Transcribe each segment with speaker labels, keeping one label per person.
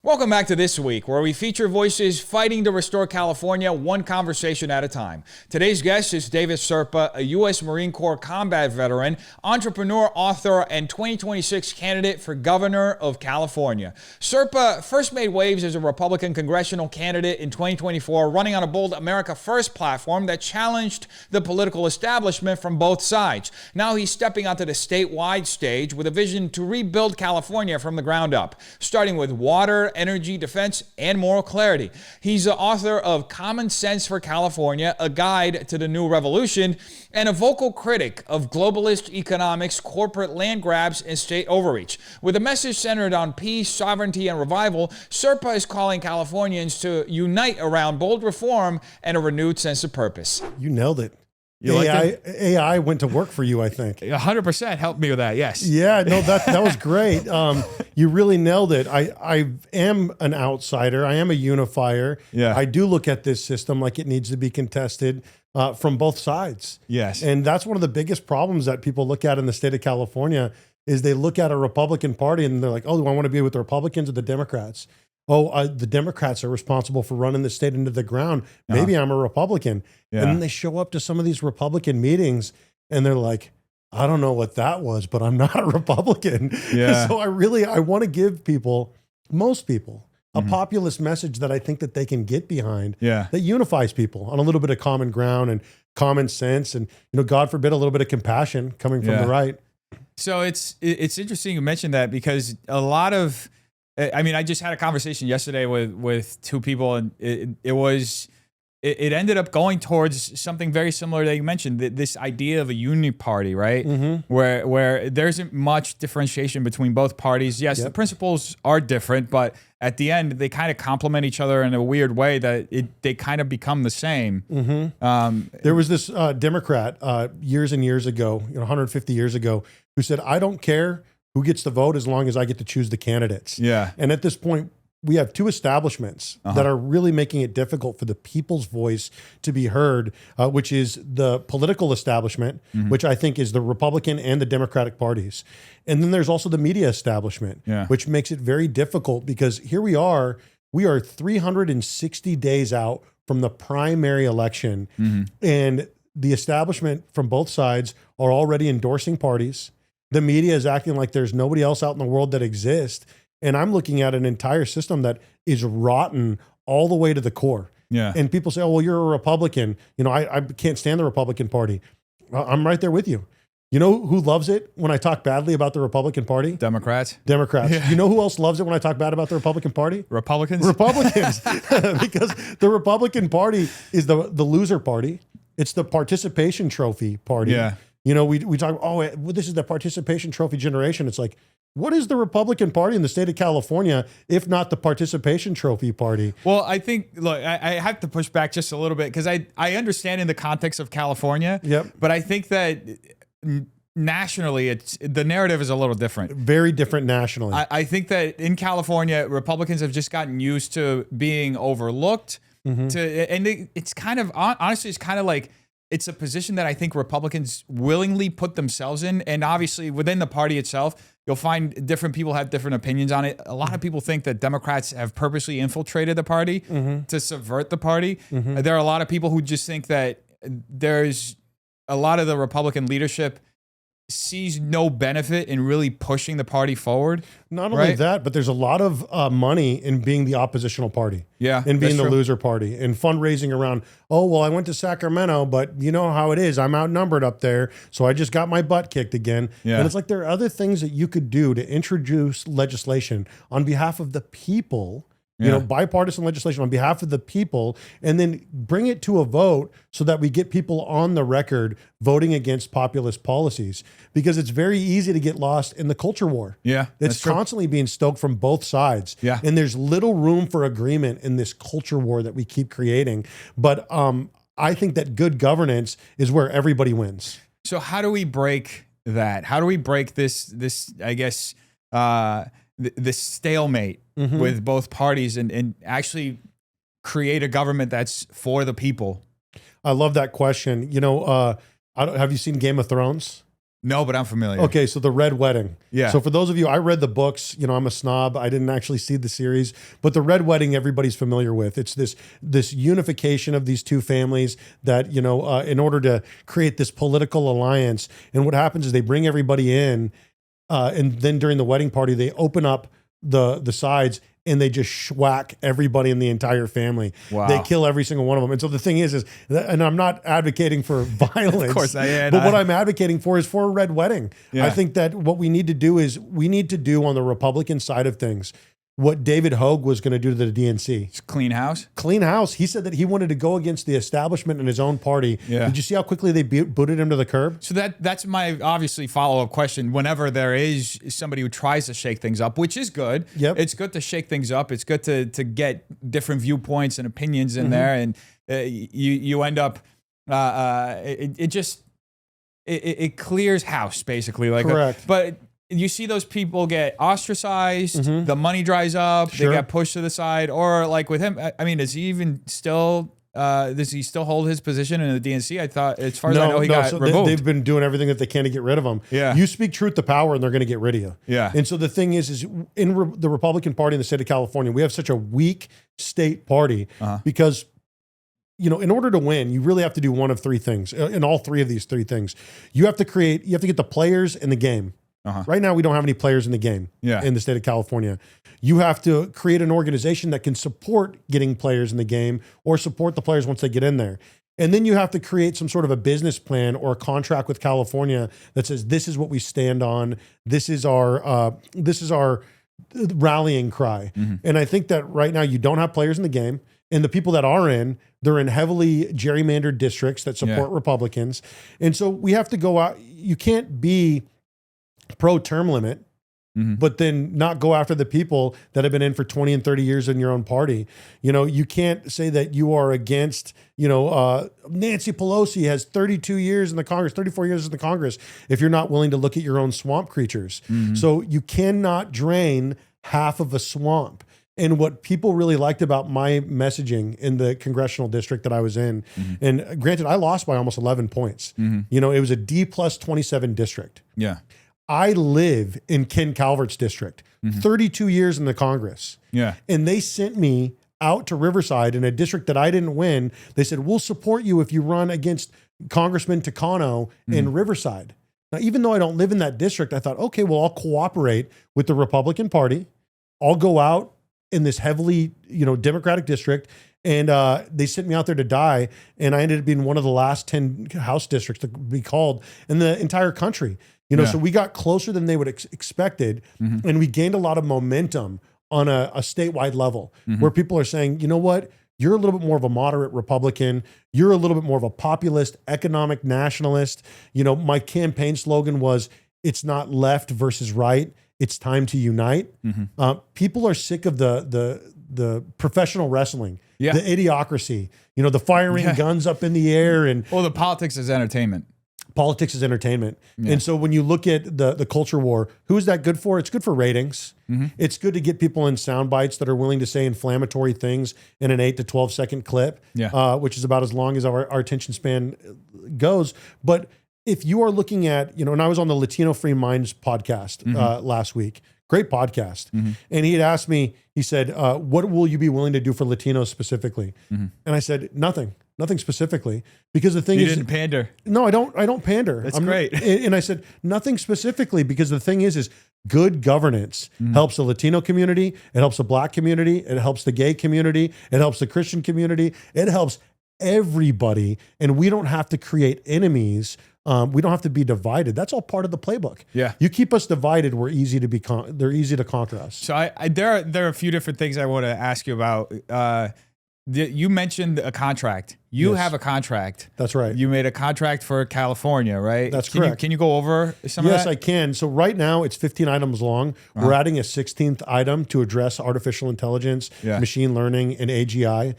Speaker 1: Welcome back to This Week, where we feature voices fighting to restore California one conversation at a time. Today's guest is David Serpa, a U.S. Marine Corps combat veteran, entrepreneur, author, and 2026 candidate for governor of California. Serpa first made waves as a Republican congressional candidate in 2024, running on a bold America First platform that challenged the political establishment from both sides. Now he's stepping onto the statewide stage with a vision to rebuild California from the ground up, starting with water, energy, defense, and moral clarity. He's the author of Common Sense for California, a guide to the new revolution, and a vocal critic of globalist economics, corporate land grabs, and state overreach. With a message centered on peace, sovereignty, and revival, Serpa is calling Californians to unite around bold reform and a renewed sense of purpose.
Speaker 2: You nailed it.
Speaker 1: You
Speaker 2: AI went to work for you, I think.
Speaker 1: 100% helped me with that, yes.
Speaker 2: Yeah, no, that was great. You really nailed it. I am an outsider. I am a unifier.
Speaker 1: Yeah.
Speaker 2: I do look at this system like it needs to be contested from both sides.
Speaker 1: Yes.
Speaker 2: And that's one of the biggest problems that people look at in the state of California is they look at a Republican Party and they're like, oh, do I want to be with the Republicans or the Democrats? Oh, the Democrats are responsible for running the state into the ground. Maybe I'm a Republican.
Speaker 1: Yeah.
Speaker 2: And then they show up to some of these Republican meetings and they're like, I don't know what that was, but I'm not a Republican.
Speaker 1: Yeah.
Speaker 2: So I want to give people, most people, a populist message that I think that they can get behind, that unifies people on a little bit of common ground and common sense and, God forbid, a little bit of compassion coming from the right.
Speaker 1: So it's interesting you mentioned that because a lot of, I just had a conversation yesterday with two people, and it ended up going towards something very similar that you mentioned, this idea of a uni party, right? Where there isn't much differentiation between both parties. Yes, the principles are different, but at the end, they kind of complement each other in a weird way that they kind of become the same.
Speaker 2: There was this Democrat years and years ago, 150 years ago, who said, I don't care who gets the vote as long as I get to choose the candidates.
Speaker 1: Yeah.
Speaker 2: And at this point, we have two establishments that are really making it difficult for the people's voice to be heard, which is the political establishment, which I think is the Republican and the Democratic parties. And then there's also the media establishment, which makes it very difficult because here we are 360 days out from the primary election. And the establishment from both sides are already endorsing parties. The media is acting like there's nobody else out in the world that exists. And I'm looking at an entire system that is rotten all the way to the core.
Speaker 1: Yeah.
Speaker 2: And people say, oh, well, you're a Republican. I can't stand the Republican Party. I'm right there with you. You know who loves it when I talk badly about the Republican Party?
Speaker 1: Democrats.
Speaker 2: Yeah. You know who else loves it when I talk bad about the Republican Party?
Speaker 1: Republicans.
Speaker 2: Because the Republican Party is the loser party. It's the participation trophy party.
Speaker 1: Yeah.
Speaker 2: We talk, this is the participation trophy generation. It's like, what is the Republican Party in the state of California, if not the participation trophy party?
Speaker 1: Well, I think, look, I have to push back just a little bit because I understand in the context of California, but I think that nationally, the narrative is a little different.
Speaker 2: Very different nationally.
Speaker 1: I think that in California, Republicans have just gotten used to being overlooked. It's kind of, honestly, it's kind of like, it's a position that I think Republicans willingly put themselves in. And obviously within the party itself, you'll find different people have different opinions on it. A lot of people think that Democrats have purposely infiltrated the party to subvert the party. There are a lot of people who just think that there's a lot of the Republican leadership sees no benefit in really pushing the party forward.
Speaker 2: Not only that, but there's a lot of money in being the oppositional party.
Speaker 1: Yeah.
Speaker 2: And being the loser party and fundraising around, oh, well, I went to Sacramento, but you know how it is. I'm outnumbered up there. So I just got my butt kicked again. Yeah. And it's like there are other things that you could do to introduce legislation on behalf of the people, bipartisan legislation on behalf of the people, and then bring it to a vote so that we get people on the record voting against populist policies, because it's very easy to get lost in the culture war.
Speaker 1: Yeah.
Speaker 2: It's constantly being stoked from both sides.
Speaker 1: Yeah.
Speaker 2: And there's little room for agreement in this culture war that we keep creating. But I think that good governance is where everybody wins.
Speaker 1: So how do we break that? How do we break this I guess, this stalemate with both parties and actually create a government that's for the people?
Speaker 2: I love that question. Have you seen Game of Thrones?
Speaker 1: No, but I'm familiar.
Speaker 2: Okay, so the Red Wedding.
Speaker 1: Yeah.
Speaker 2: So for those of you, I read the books. You know, I'm a snob. I didn't actually see the series, but the Red Wedding, everybody's familiar with. It's this unification of these two families that, you know, in order to create this political alliance. And what happens is they bring everybody in, and then during the wedding party, they open up the sides and they just schwack everybody in the entire family.
Speaker 1: Wow.
Speaker 2: They kill every single one of them. And so the thing is and I'm not advocating for violence,
Speaker 1: Of course I am.
Speaker 2: but what I'm advocating for is for a red wedding.
Speaker 1: Yeah.
Speaker 2: I think that what we need to do is we need to do on the Republican side of things what David Hogue was going to do to the DNC.
Speaker 1: It's clean house.
Speaker 2: Clean house. He said that he wanted to go against the establishment in his own party.
Speaker 1: Yeah.
Speaker 2: Did you see how quickly they booted him to the curb?
Speaker 1: So that's my obviously follow-up question. Whenever there is somebody who tries to shake things up, which is good.
Speaker 2: Yep.
Speaker 1: It's good to shake things up. It's good to get different viewpoints and opinions in there, and you end up it clears house basically. Like
Speaker 2: Correct.
Speaker 1: But you see those people get ostracized. The money dries up.
Speaker 2: Sure.
Speaker 1: They get pushed to the side. Or like with him, I mean, is he even still? Does he still hold his position in the DNC? I thought, as far as I know, he got removed.
Speaker 2: They've been doing everything that they can to get rid of him.
Speaker 1: Yeah.
Speaker 2: You speak truth to power and they're going to get rid of you.
Speaker 1: Yeah.
Speaker 2: And so the thing is in the Republican Party in the state of California, we have such a weak state party because, you know, in order to win, you really have to do one of three things. In all three of these three things, you have to get the players in the game. Right now, we don't have any players in the game in the state of California. You have to create an organization that can support getting players in the game or support the players once they get in there. And then you have to create some sort of a business plan or a contract with California that says, this is what we stand on. This is our rallying cry. And I think that right now you don't have players in the game. And the people that are they're in heavily gerrymandered districts that support Republicans. And so we have to go out. You can't be pro-term limit, but then not go after the people that have been in for 20 and 30 years in your own party. You know, you can't say that you are against, Nancy Pelosi has 32 years in the Congress, 34 years in the Congress, if you're not willing to look at your own swamp creatures. So you cannot drain half of a swamp. And what people really liked about my messaging in the congressional district that I was in, and granted, I lost by almost 11 points. You know, it was a D+27 district.
Speaker 1: Yeah.
Speaker 2: I live in Ken Calvert's district, 32 years in the Congress.
Speaker 1: Yeah.
Speaker 2: And they sent me out to Riverside in a district that I didn't win. They said, we'll support you if you run against Congressman Takano in Riverside. Now, even though I don't live in that district, I thought, okay, well, I'll cooperate with the Republican Party. I'll go out in this heavily, Democratic district. And they sent me out there to die. And I ended up being one of the last 10 House districts to be called in the entire country. So we got closer than they would expected, and we gained a lot of momentum on a statewide level where people are saying, you know what, you're a little bit more of a moderate Republican. You're a little bit more of a populist, economic nationalist. My campaign slogan was, it's not left versus right. It's time to unite. People are sick of the professional wrestling, the idiocracy, the firing guns up in the air. And
Speaker 1: the politics is entertainment.
Speaker 2: Politics is entertainment. And so when you look at the culture war, who is that good for? It's good for ratings. It's good to get people in sound bites that are willing to say inflammatory things in an 8 to 12 second clip, which is about as long as our attention span goes. But if you are looking at, and I was on the Latino Free Minds podcast last week, great podcast. And he had asked me, he said, what will you be willing to do for Latinos specifically? And I said, nothing specifically, because the thing
Speaker 1: you
Speaker 2: is,
Speaker 1: didn't pander.
Speaker 2: No, I don't pander.
Speaker 1: That's great.
Speaker 2: And I said, nothing specifically, because the thing is good governance helps the Latino community. It helps the Black community. It helps the gay community. It helps the Christian community. It helps everybody. And we don't have to create enemies. We don't have to be divided. That's all part of the playbook.
Speaker 1: Yeah.
Speaker 2: You keep us divided, they're easy to conquer us.
Speaker 1: So there are a few different things I want to ask you about. You mentioned a contract. You have a contract.
Speaker 2: That's right.
Speaker 1: You made a contract for California, right?
Speaker 2: That's correct.
Speaker 1: Can you go over some of that?
Speaker 2: Yes, I can. So right now it's 15 items long. We're adding a 16th item to address artificial intelligence, machine learning, and AGI.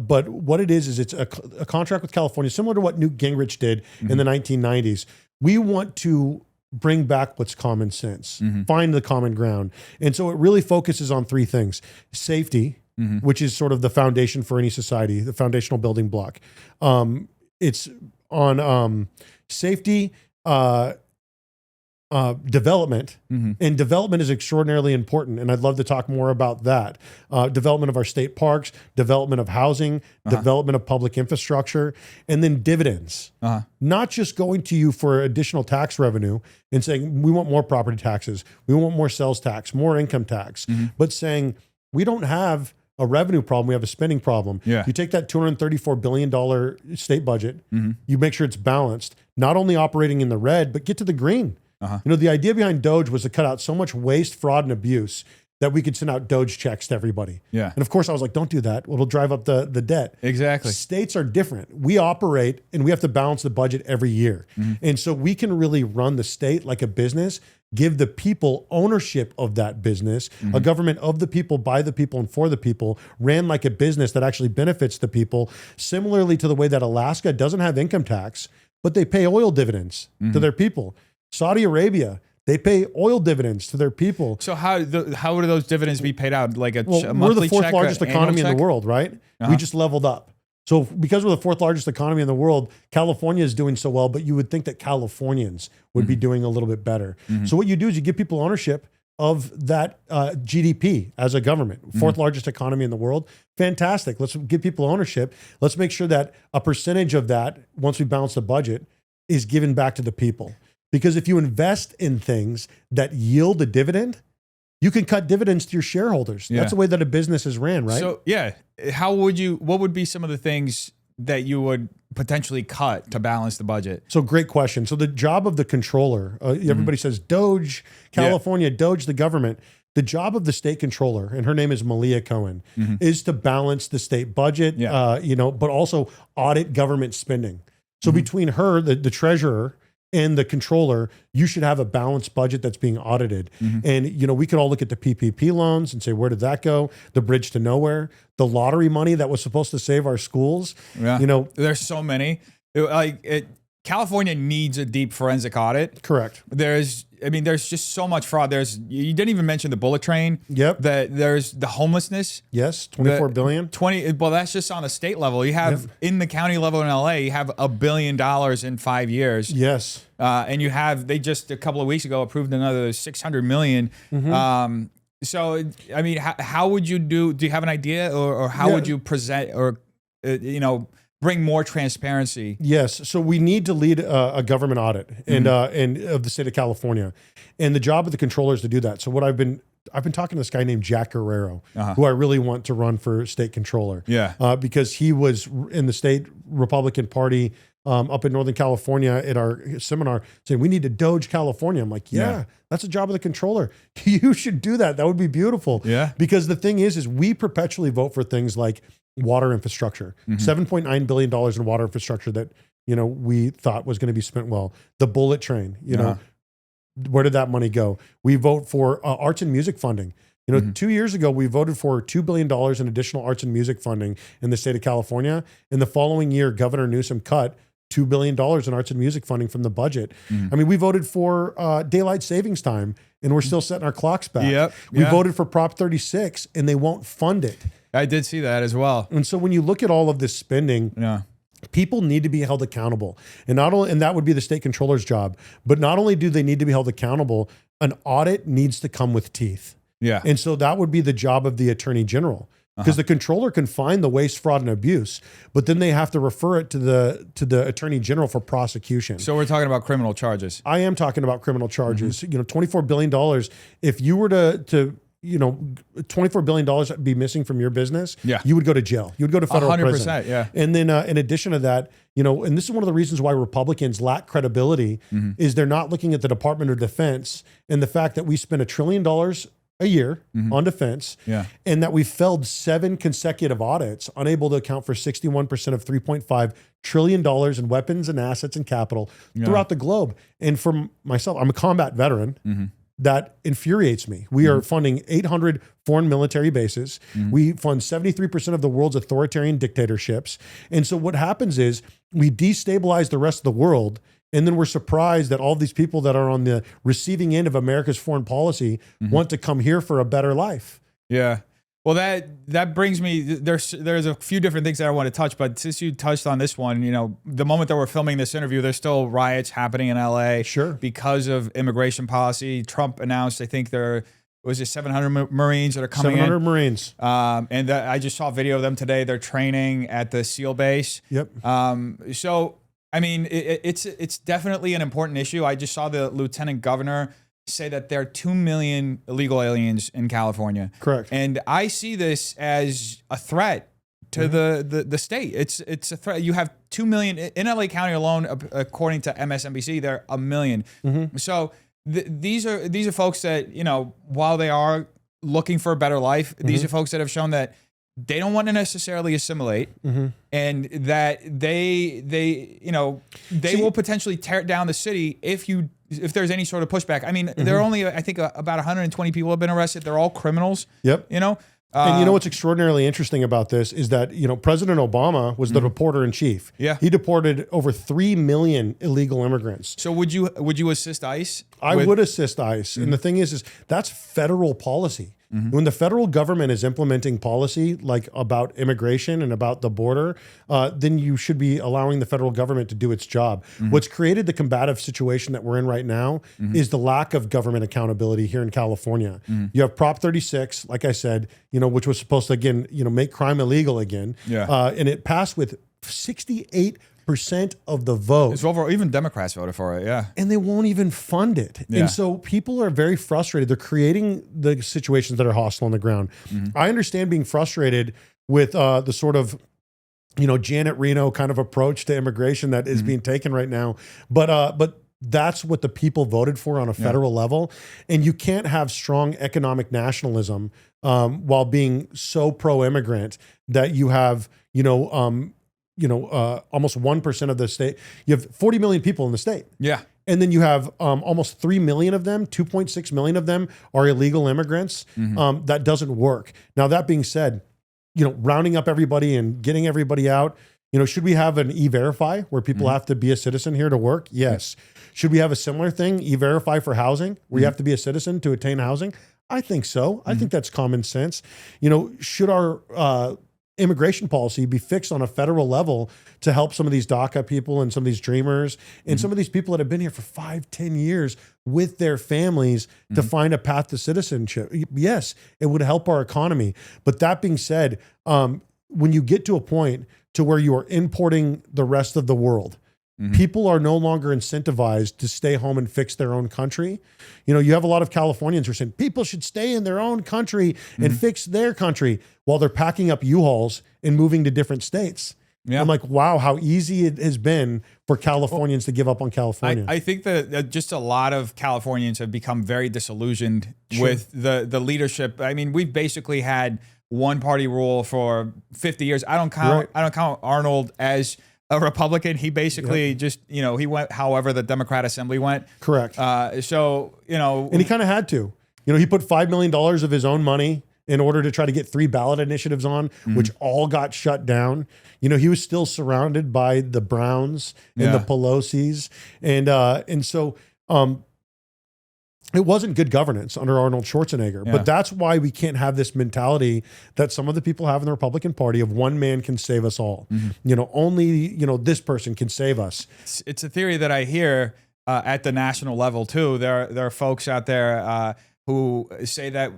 Speaker 2: But what it is it's a contract with California, similar to what Newt Gingrich did in the 1990s. We want to bring back what's common sense, find the common ground. And so it really focuses on three things: safety, which is sort of the foundation for any society, the foundational building block. It's on safety, development, and development is extraordinarily important. And I'd love to talk more about that. Development of our state parks, development of housing, development of public infrastructure, and then dividends. Not just going to you for additional tax revenue and saying, we want more property taxes, we want more sales tax, more income tax, but saying, we don't have a revenue problem, we have a spending problem. You take that $234 billion state budget, you make sure it's balanced, not only operating in the red, but get to the green. You know, the idea behind Doge was to cut out so much waste, fraud, and abuse that we could send out Doge checks to everybody. And of course I was like, don't do that. It'll drive up the debt.
Speaker 1: Exactly.
Speaker 2: States are different. We operate and we have to balance the budget every year. And so we can really run the state like a business, give the people ownership of that business, a government of the people, by the people, and for the people, ran like a business that actually benefits the people, similarly to the way that Alaska doesn't have income tax, but they pay oil dividends to their people. Saudi Arabia, they pay oil dividends to their people.
Speaker 1: So how would those dividends be paid out? Like a monthly
Speaker 2: we're the fourth
Speaker 1: check,
Speaker 2: largest economy in the world, right? We just leveled up. So because we're the fourth largest economy in the world, California is doing so well, but you would think that Californians would be doing a little bit better. So what you do is you give people ownership of that GDP as a government, fourth largest economy in the world. Fantastic. Let's give people ownership. Let's make sure that a percentage of that, once we balance the budget, is given back to the people. Because if you invest in things that yield a dividend, you can cut dividends to your shareholders. That's the way that a business is ran, right?
Speaker 1: So what would be some of the things that you would potentially cut to balance the budget?
Speaker 2: So great question. So the job of the controller, everybody says Doge, California, Doge, the government. The job of the state controller, and her name is Malia Cohen, is to balance the state budget, but also audit government spending. So between her, the treasurer, and the controller, you should have a balanced budget that's being audited. And, we could all look at the PPP loans and say, where did that go? The bridge to nowhere, the lottery money that was supposed to save our schools.
Speaker 1: There's so many. California needs a deep forensic audit.
Speaker 2: Correct.
Speaker 1: There's just so much fraud. You didn't even mention the bullet train. There's the homelessness.
Speaker 2: Yes, 24 billion.
Speaker 1: Well, that's just on the state level. You have in the county level in LA, you have $1 billion in 5 years.
Speaker 2: Yes.
Speaker 1: And they just a couple of weeks ago approved another 600 million. So, how would you do you have an idea or how would you present or, bring more transparency?
Speaker 2: Yes. So we need to lead a government audit and of the state of California, and the job of the controller is to do that. So what I've been talking to this guy named Jack Guerrero, who I really want to run for state controller. Because he was in the state Republican Party up in Northern California at our seminar saying, we need to Doge California. I'm like, that's a job of the controller. You should do that. That would be beautiful. Because the thing is we perpetually vote for things like water infrastructure, $7.9 billion in water infrastructure that, we thought was going to be spent well. The bullet train, where did that money go? We vote for arts and music funding. 2 years ago, we voted for $2 billion in additional arts and music funding in the state of California. In the following year, Governor Newsom cut $2 billion in arts and music funding from the budget. We voted for daylight savings time, and we're still setting our clocks back. We voted for Prop 36, and they won't fund it.
Speaker 1: I did see that as well.
Speaker 2: And so when you look at all of this spending, people need to be held accountable. And that would be the state controller's job. But not only do they need to be held accountable, an audit needs to come with teeth. And so that would be the job of the attorney general. Because the controller can find the waste, fraud, and abuse, but then they have to refer it to the attorney general for prosecution.
Speaker 1: So we're talking about criminal charges.
Speaker 2: I am talking about criminal charges. $24 billion. If you were to $24 billion be missing from your business, you would go to jail. You would go to federal
Speaker 1: 100%,
Speaker 2: prison. And then in addition to that, and this is one of the reasons why Republicans lack credibility is they're not looking at the Department of Defense and the fact that we spend $1 trillion a year on defense, and that we failed 7 consecutive audits, unable to account for 61% of $3.5 trillion in weapons and assets and capital throughout the globe. And for myself, I'm a combat veteran. That infuriates me. We are funding 800 foreign military bases. We fund 73% of the world's authoritarian dictatorships. And so what happens is we destabilize the rest of the world, and then we're surprised that all these people that are on the receiving end of America's foreign policy want to come here for a better life.
Speaker 1: Well, that brings me. There's a few different things that I want to touch, but since you touched on this one, the moment that we're filming this interview, there's still riots happening in LA.
Speaker 2: Sure.
Speaker 1: Because of immigration policy. Trump announced, I think there was 700 Marines that are coming
Speaker 2: 700
Speaker 1: in.
Speaker 2: Marines.
Speaker 1: And I just saw a video of them today. They're training at the SEAL base.
Speaker 2: Yep.
Speaker 1: So I mean, it's definitely an important issue. I just saw the lieutenant governor say that there are 2 million illegal aliens in California.
Speaker 2: Correct.
Speaker 1: And I see this as a threat to the state. It's a threat. You have 2 million in LA County alone, according to MSNBC, there are 1 million. So these are folks that, while they are looking for a better life, these are folks that have shown that they don't want to necessarily assimilate, and that they will potentially tear down the city if there's any sort of pushback. I mean, there are only, I think, about 120 people have been arrested. They're all criminals.
Speaker 2: Yep. And what's extraordinarily interesting about this is that, President Obama was the reporter in chief.
Speaker 1: Yeah.
Speaker 2: He deported over 3 million illegal immigrants.
Speaker 1: So would you assist ICE?
Speaker 2: I would assist ICE. And the thing is that's federal policy. When the federal government is implementing policy like about immigration and about the border, then you should be allowing the federal government to do its job. What's created the combative situation that we're in right now is the lack of government accountability here in California. You have Prop 36, like I said, which was supposed to, again, make crime illegal again.
Speaker 1: Yeah.
Speaker 2: And it passed with 68% of the vote.
Speaker 1: It's over, even Democrats voted for it, yeah.
Speaker 2: And they won't even fund it.
Speaker 1: Yeah.
Speaker 2: And so people are very frustrated. They're creating the situations that are hostile on the ground. I understand being frustrated with the sort of, Janet Reno kind of approach to immigration that is being taken right now. But that's what the people voted for on a federal level. And you can't have strong economic nationalism while being so pro-immigrant that you have, almost 1% of the state. You have 40 million people in the state.
Speaker 1: Yeah.
Speaker 2: And then you have almost 3 million of them, 2.6 million of them are illegal immigrants. That doesn't work. Now, that being said, rounding up everybody and getting everybody out, should we have an E-Verify where people have to be a citizen here to work? Yes. Should we have a similar thing, E-Verify for housing, where you have to be a citizen to attain housing? I think so. I think that's common sense. Should our immigration policy be fixed on a federal level to help some of these DACA people and some of these dreamers and some of these people that have been here for 5-10 years with their families to find a path to citizenship? Yes, it would help our economy. But that being said, when you get to a point to where you are importing the rest of the world, people are no longer incentivized to stay home and fix their own country. You have a lot of Californians who are saying people should stay in their own country and fix their country while they're packing up U-Hauls and moving to different states. Yeah. I'm like, wow, how easy it has been for Californians to give up on California.
Speaker 1: I think that just a lot of Californians have become very disillusioned with the leadership. I mean, we've basically had one party rule for 50 years. I don't count Arnold as a Republican. He basically just, he went however the Democrat Assembly went.
Speaker 2: Correct.
Speaker 1: And
Speaker 2: he kind of had to. He put $5 million of his own money in order to try to get 3 ballot initiatives on, which all got shut down. He was still surrounded by the Browns and the Pelosi's. And so it wasn't good governance under Arnold Schwarzenegger. But that's why we can't have this mentality that some of the people have in the Republican Party of one man can save us all. Only, this person can save us.
Speaker 1: It's a theory that I hear at the national level too. There are folks out there who say that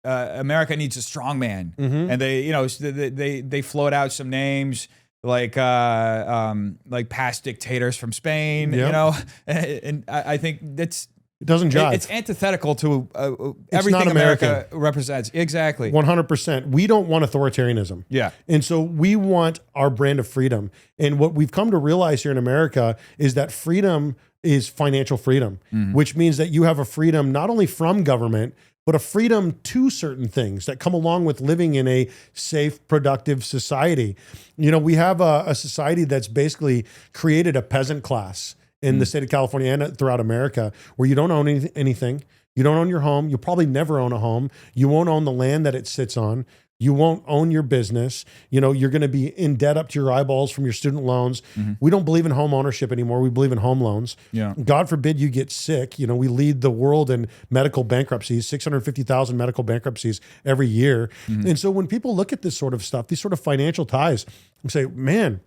Speaker 1: America needs a strong man, and they float out some names like past dictators from Spain, and I think that's.
Speaker 2: It doesn't jive.
Speaker 1: It's antithetical to everything America represents. Exactly.
Speaker 2: 100%. We don't want authoritarianism.
Speaker 1: Yeah.
Speaker 2: And so we want our brand of freedom. And what we've come to realize here in America is that freedom is financial freedom, which means that you have a freedom not only from government, but a freedom to certain things that come along with living in a safe, productive society. We have a society that's basically created a peasant class in the state of California and throughout America, where you don't own anything. You don't own your home. You'll probably never own a home. You won't own the land that it sits on. You won't own your business. You're going to be in debt up to your eyeballs from your student loans. We don't believe in home ownership anymore. We believe in home loans.
Speaker 1: Yeah.
Speaker 2: God forbid you get sick. We lead the world in medical bankruptcies, 650,000 medical bankruptcies every year. And so when people look at this sort of stuff, these sort of financial ties, and say, man,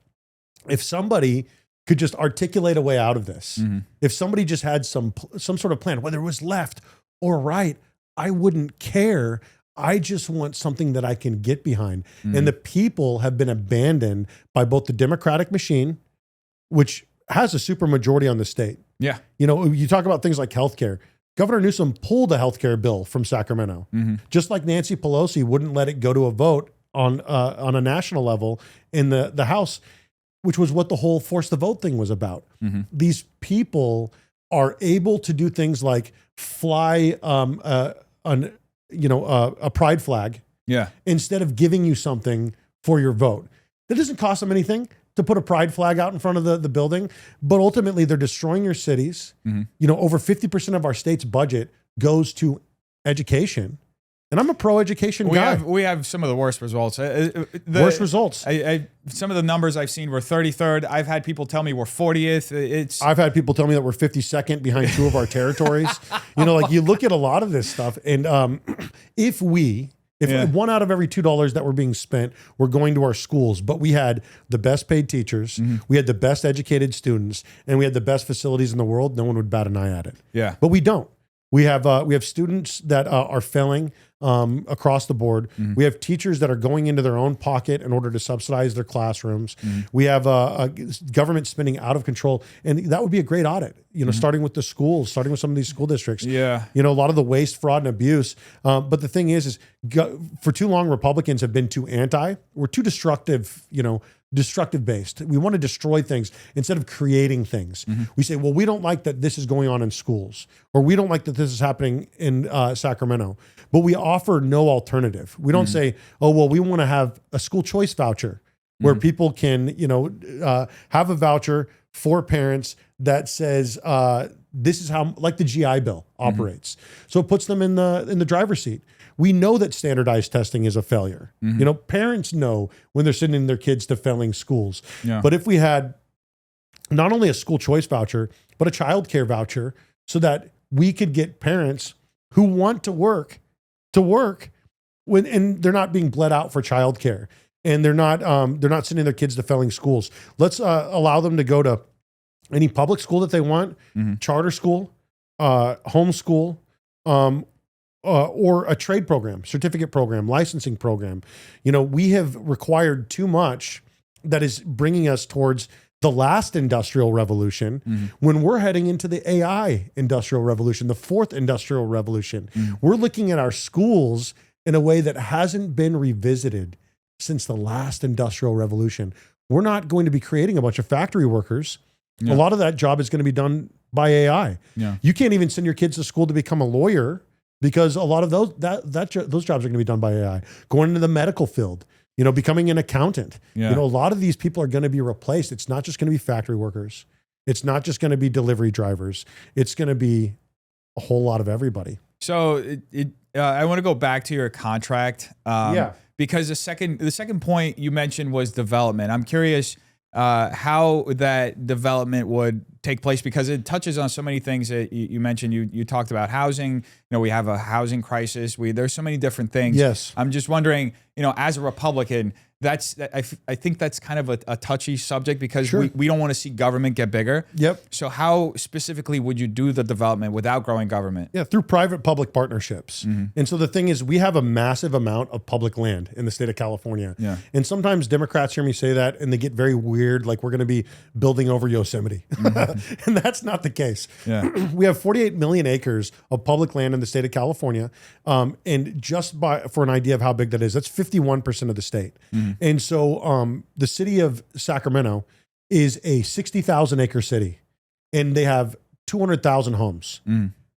Speaker 2: if somebody could just articulate a way out of this, if somebody just had some sort of plan, whether it was left or right, I wouldn't care. I just want something that I can get behind. And the people have been abandoned by both the Democratic machine, which has a super majority on the state.
Speaker 1: Yeah.
Speaker 2: You talk about things like healthcare. Governor Newsom pulled a healthcare bill from Sacramento, just like Nancy Pelosi wouldn't let it go to a vote on a national level in the House, which was what the whole force the vote thing was about. These people are able to do things like fly a pride flag, instead of giving you something for your vote. That doesn't cost them anything to put a pride flag out in front of the building, but ultimately they're destroying your cities. Over 50% of our state's budget goes to education. And I'm a pro-education guy.
Speaker 1: We have some of the worst results.
Speaker 2: Worst results.
Speaker 1: Some of the numbers I've seen were 33rd. I've had people tell me we're 40th.
Speaker 2: I've had people tell me that we're 52nd behind two of our territories. You look at a lot of this stuff, and if 1 out of every $2 that were being spent were going to our schools, but we had the best paid teachers, we had the best educated students, and we had the best facilities in the world, no one would bat an eye at it.
Speaker 1: Yeah.
Speaker 2: But we don't. We have students that are failing across the board. We have teachers that are going into their own pocket in order to subsidize their classrooms. We have government spending out of control, and that would be a great audit. Starting with the schools, starting with some of these school districts.
Speaker 1: Yeah,
Speaker 2: a lot of the waste, fraud, and abuse. But the thing is for too long, Republicans have been too anti. We're too destructive. Destructive based. We want to destroy things instead of creating things. We say, well, we don't like that this is going on in schools, or we don't like that this is happening in Sacramento, but we offer no alternative. We don't say, oh, well, we want to have a school choice voucher where people can, have a voucher for parents that says, this is how, like the GI Bill operates. So it puts them in the driver's seat. We know that standardized testing is a failure. Parents know when they're sending their kids to failing schools.
Speaker 1: Yeah.
Speaker 2: But if we had not only a school choice voucher, but a child care voucher, so that we could get parents who want to work when, and they're not being bled out for child care, and they're not sending their kids to failing schools. Let's allow them to go to any public school that they want, charter school, homeschool, or a trade program, certificate program, licensing program. We have required too much that is bringing us towards the last industrial revolution when we're heading into the AI industrial revolution, the fourth industrial revolution. We're looking at our schools in a way that hasn't been revisited since the last industrial revolution. We're not going to be creating a bunch of factory workers. A lot of that job is going to be done by AI. You can't even send your kids to school to become a lawyer, because a lot of those jobs are going to be done by AI. Going into the medical field, becoming an accountant. A lot of these people are going to be replaced. It's not just going to be factory workers. It's not just going to be delivery drivers. It's going to be a whole lot of everybody.
Speaker 1: So I want to go back to your contract. Because the second point you mentioned was development. I'm curious how that development would take place, because it touches on so many things that you mentioned. You talked about housing. We have a housing crisis. There's so many different things.
Speaker 2: Yes.
Speaker 1: I'm just wondering, as a Republican, I think that's kind of a touchy subject, because we don't want to see government get bigger.
Speaker 2: Yep.
Speaker 1: So how specifically would you do the development without growing government?
Speaker 2: Yeah, through private-public partnerships. And so the thing is, we have a massive amount of public land in the state of California.
Speaker 1: Yeah.
Speaker 2: And sometimes Democrats hear me say that, and they get very weird, like we're going to be building over Yosemite. And that's not the case.
Speaker 1: Yeah.
Speaker 2: We have 48 million acres of public land in the state of California. And just for an idea of how big that is, that's 51% of the state. And so the city of Sacramento is a 60,000 acre city, and they have 200,000 homes.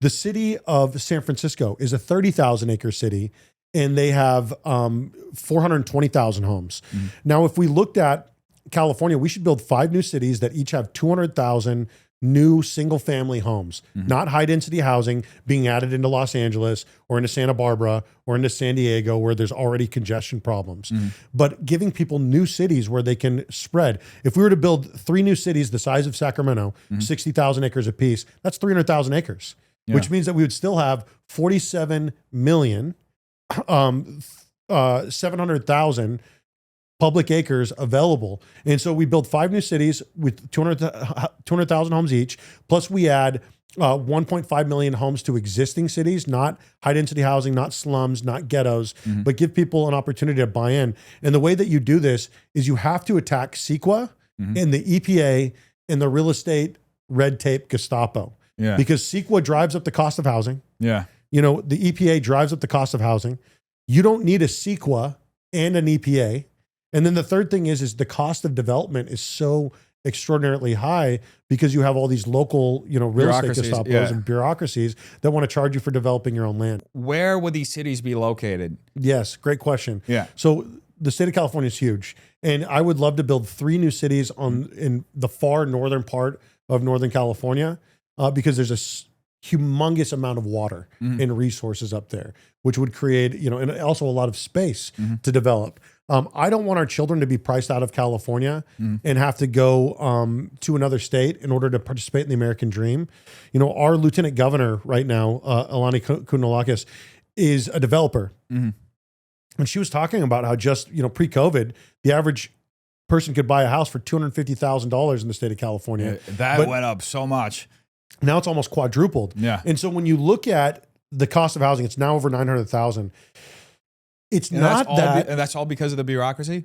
Speaker 2: The city of San Francisco is a 30,000 acre city, and they have 420,000 homes. Now, if we looked at California, we should build 5 new cities that each have 200,000 new single family homes, not high density housing being added into Los Angeles or into Santa Barbara or into San Diego where there's already congestion problems, but giving people new cities where they can spread. If we were to build 3 new cities the size of Sacramento, 60,000 acres apiece, that's 300,000 acres, which means that we would still have 47 million, 700,000 public acres available. And so we build 5 new cities with 200,000 homes each. Plus we add 1.5 million homes to existing cities, not high density housing, not slums, not ghettos, but give people an opportunity to buy in. And the way that you do this is you have to attack CEQA and the EPA and the real estate red tape Gestapo. Because CEQA drives up the cost of housing. The EPA drives up the cost of housing. You don't need a CEQA and an EPA. And then the third thing is the cost of development is so extraordinarily high because you have all these local, real estate Gestapos and bureaucracies that want to charge you for developing your own land.
Speaker 1: Where would these cities be located?
Speaker 2: Yes, great question. So the state of California is huge, and I would love to build 3 new cities in the far northern part of Northern California because there's a humongous amount of water and resources up there, which would create, and also a lot of space to develop. I don't want our children to be priced out of California and have to go to another state in order to participate in the American dream. Our lieutenant governor right now, Alani Kounalakis, is a developer. And she was talking about how just, pre-COVID, the average person could buy a house for $250,000 in the state of California.
Speaker 1: That went up so much.
Speaker 2: Now it's almost quadrupled. And so when you look at the cost of housing, it's now over $900,000. It's not that,
Speaker 1: and that's all because of the bureaucracy.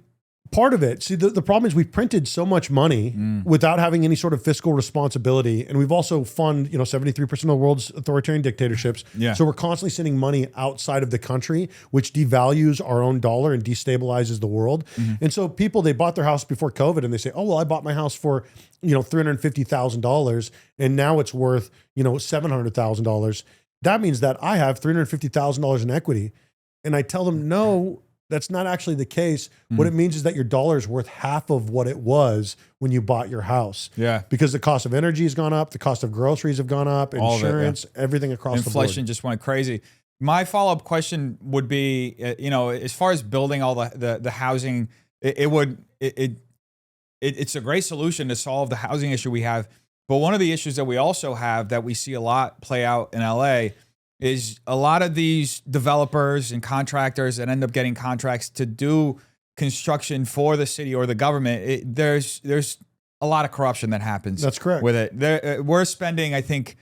Speaker 2: Part of it. See, the problem is we've printed so much money without having any sort of fiscal responsibility, and we've also funded 73% of the world's authoritarian dictatorships. So we're constantly sending money outside of the country, which devalues our own dollar and destabilizes the world. And so people, they bought their house before COVID, and they say, "Oh well, I bought my house for $350,000, and now it's worth $700,000." That means that I have $350,000 in equity. And I tell them, no, that's not actually the case. What it means is that your dollar is worth half of what it was when you bought your house. Because the cost of energy has gone up, the cost of groceries have gone up, insurance, everything across the board.
Speaker 1: Inflation just went crazy. My follow-up question would be, as far as building all the housing, it's a great solution to solve the housing issue we have. But one of the issues that we also have that we see a lot play out in LA is a lot of these developers and contractors that end up getting contracts to do construction for the city or the government. There's a lot of corruption that happens.
Speaker 2: That's correct.
Speaker 1: With it. We're spending, I think,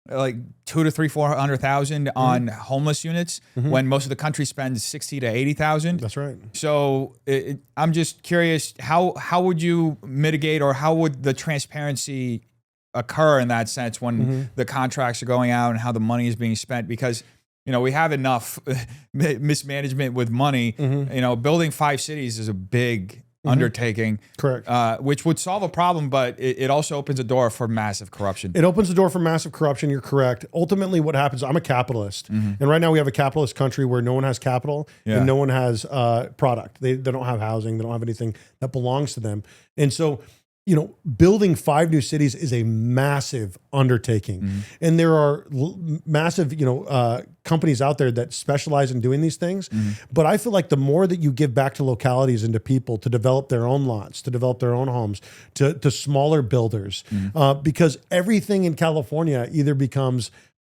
Speaker 1: like $200,000 to $400,000 on homeless units when most of the country spends $60,000 to $80,000.
Speaker 2: That's right.
Speaker 1: So I'm just curious, how would you mitigate, or how would the transparency occur in that sense when the contracts are going out and how the money is being spent? Because we have enough mismanagement with money. Building 5 cities is a big undertaking,
Speaker 2: correct,
Speaker 1: which would solve a problem, but it also opens a door for massive corruption.
Speaker 2: It opens the door for massive corruption. You're correct. Ultimately, what happens, I'm a capitalist, and right now we have a capitalist country where no one has capital and no one has product. They don't have housing. They don't have anything that belongs to them. And so building 5 new cities is a massive undertaking. And there are massive, companies out there that specialize in doing these things. But I feel like the more that you give back to localities and to people to develop their own lots, to develop their own homes, to smaller builders, because everything in California either becomes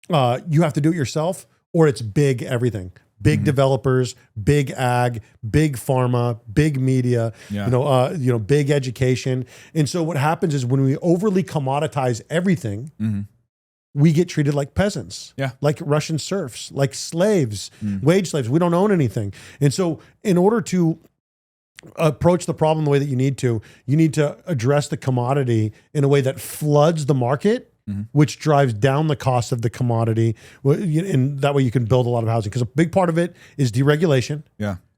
Speaker 2: you have to do it yourself, or it's big everything. Big developers, big ag, big pharma, big media, big education. And so what happens is when we overly commoditize everything, we get treated like peasants, like Russian serfs, like slaves, wage slaves. We don't own anything. And so in order to approach the problem the way that you need to address the commodity in a way that floods the market, which drives down the cost of the commodity. And that way you can build a lot of housing. Because a big part of it is deregulation.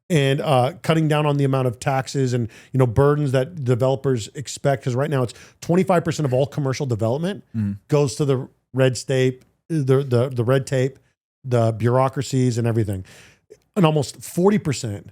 Speaker 2: And cutting down on the amount of taxes and burdens that developers expect. Because right now it's 25% of all commercial development goes to the red tape, the red tape, the bureaucracies and everything. And almost 40%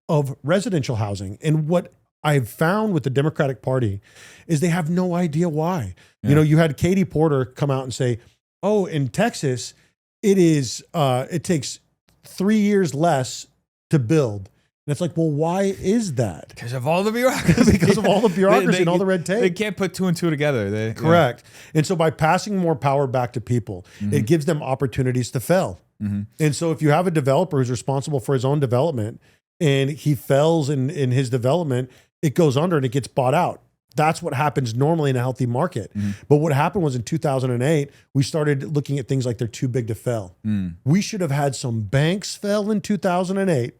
Speaker 2: of residential housing. And what I've found with the Democratic Party is they have no idea why. You know, you had Katie Porter come out and say, oh, in Texas, it takes 3 years less to build. And it's like, well, why is that?
Speaker 1: Because of all the bureaucracy.
Speaker 2: Because of all the bureaucracy and all the red tape.
Speaker 1: They can't put 2 and 2 together.
Speaker 2: Correct. And so by passing more power back to people, it gives them opportunities to fail. And so if you have a developer who's responsible for his own development and he fails in his development, it goes under and it gets bought out. That's what happens normally in a healthy market. But what happened was in 2008, we started looking at things like they're too big to fail. We should have had some banks fail in 2008.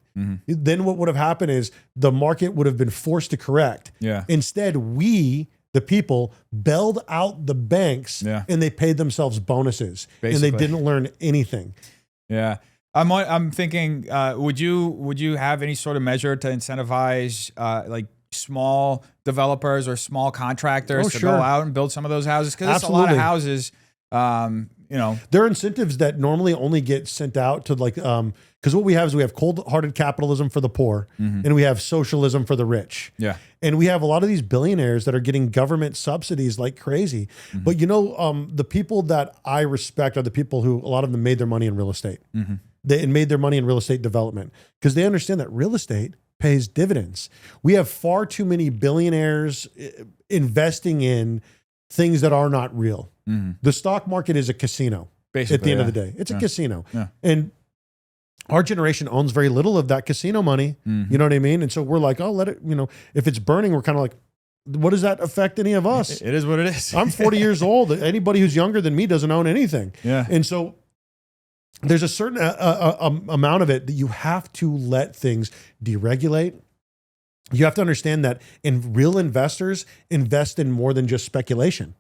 Speaker 2: Then what would have happened is the market would have been forced to correct. Instead, we, the people, bailed out the banks and they paid themselves bonuses. Basically. And they didn't learn anything.
Speaker 1: Yeah. I'm thinking, would you have any sort of measure to incentivize like small developers or small contractors to go out and build some of those houses? Because it's a lot of houses. You know, there
Speaker 2: are incentives that normally only get sent out to like, because what we have is we have cold-hearted capitalism for the poor and we have socialism for the rich. And we have a lot of these billionaires that are getting government subsidies like crazy. But you know, the people that I respect are the people who, a lot of them made their money in real estate. They made their money in real estate development because they understand that real estate pays dividends. We have far too many billionaires investing in things that are not real. The stock market is a casino. Basically, at the end of the day, it's a casino. And our generation owns very little of that casino money. You know what I mean? And so we're like, oh, let it, you know, if it's burning, we're kind of like, what does that affect any of us?
Speaker 1: It is what it is.
Speaker 2: I'm 40 years old. Anybody who's younger than me doesn't own anything. And so there's a certain amount of it that you have to let things deregulate. You have to understand that real investors invest in more than just speculation.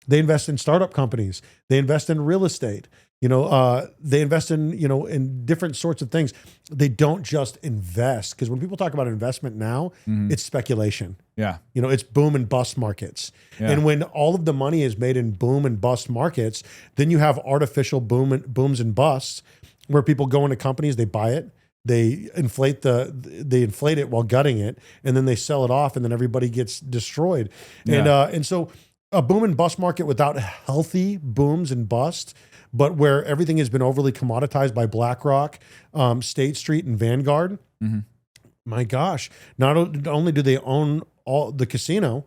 Speaker 2: They invest in startup companies. They invest in real estate. You know, they invest in, you know, in different sorts of things. They don't just invest, because when people talk about investment now, it's speculation. You know, it's boom and bust markets. And when all of the money is made in boom and bust markets, then you have artificial booms and busts where people go into companies, they buy it, they inflate it while gutting it, and then they sell it off, and then everybody gets destroyed. And so a boom and bust market without healthy booms and busts, but where everything has been overly commoditized by BlackRock, State Street, and Vanguard. My gosh, not only do they own all the casino,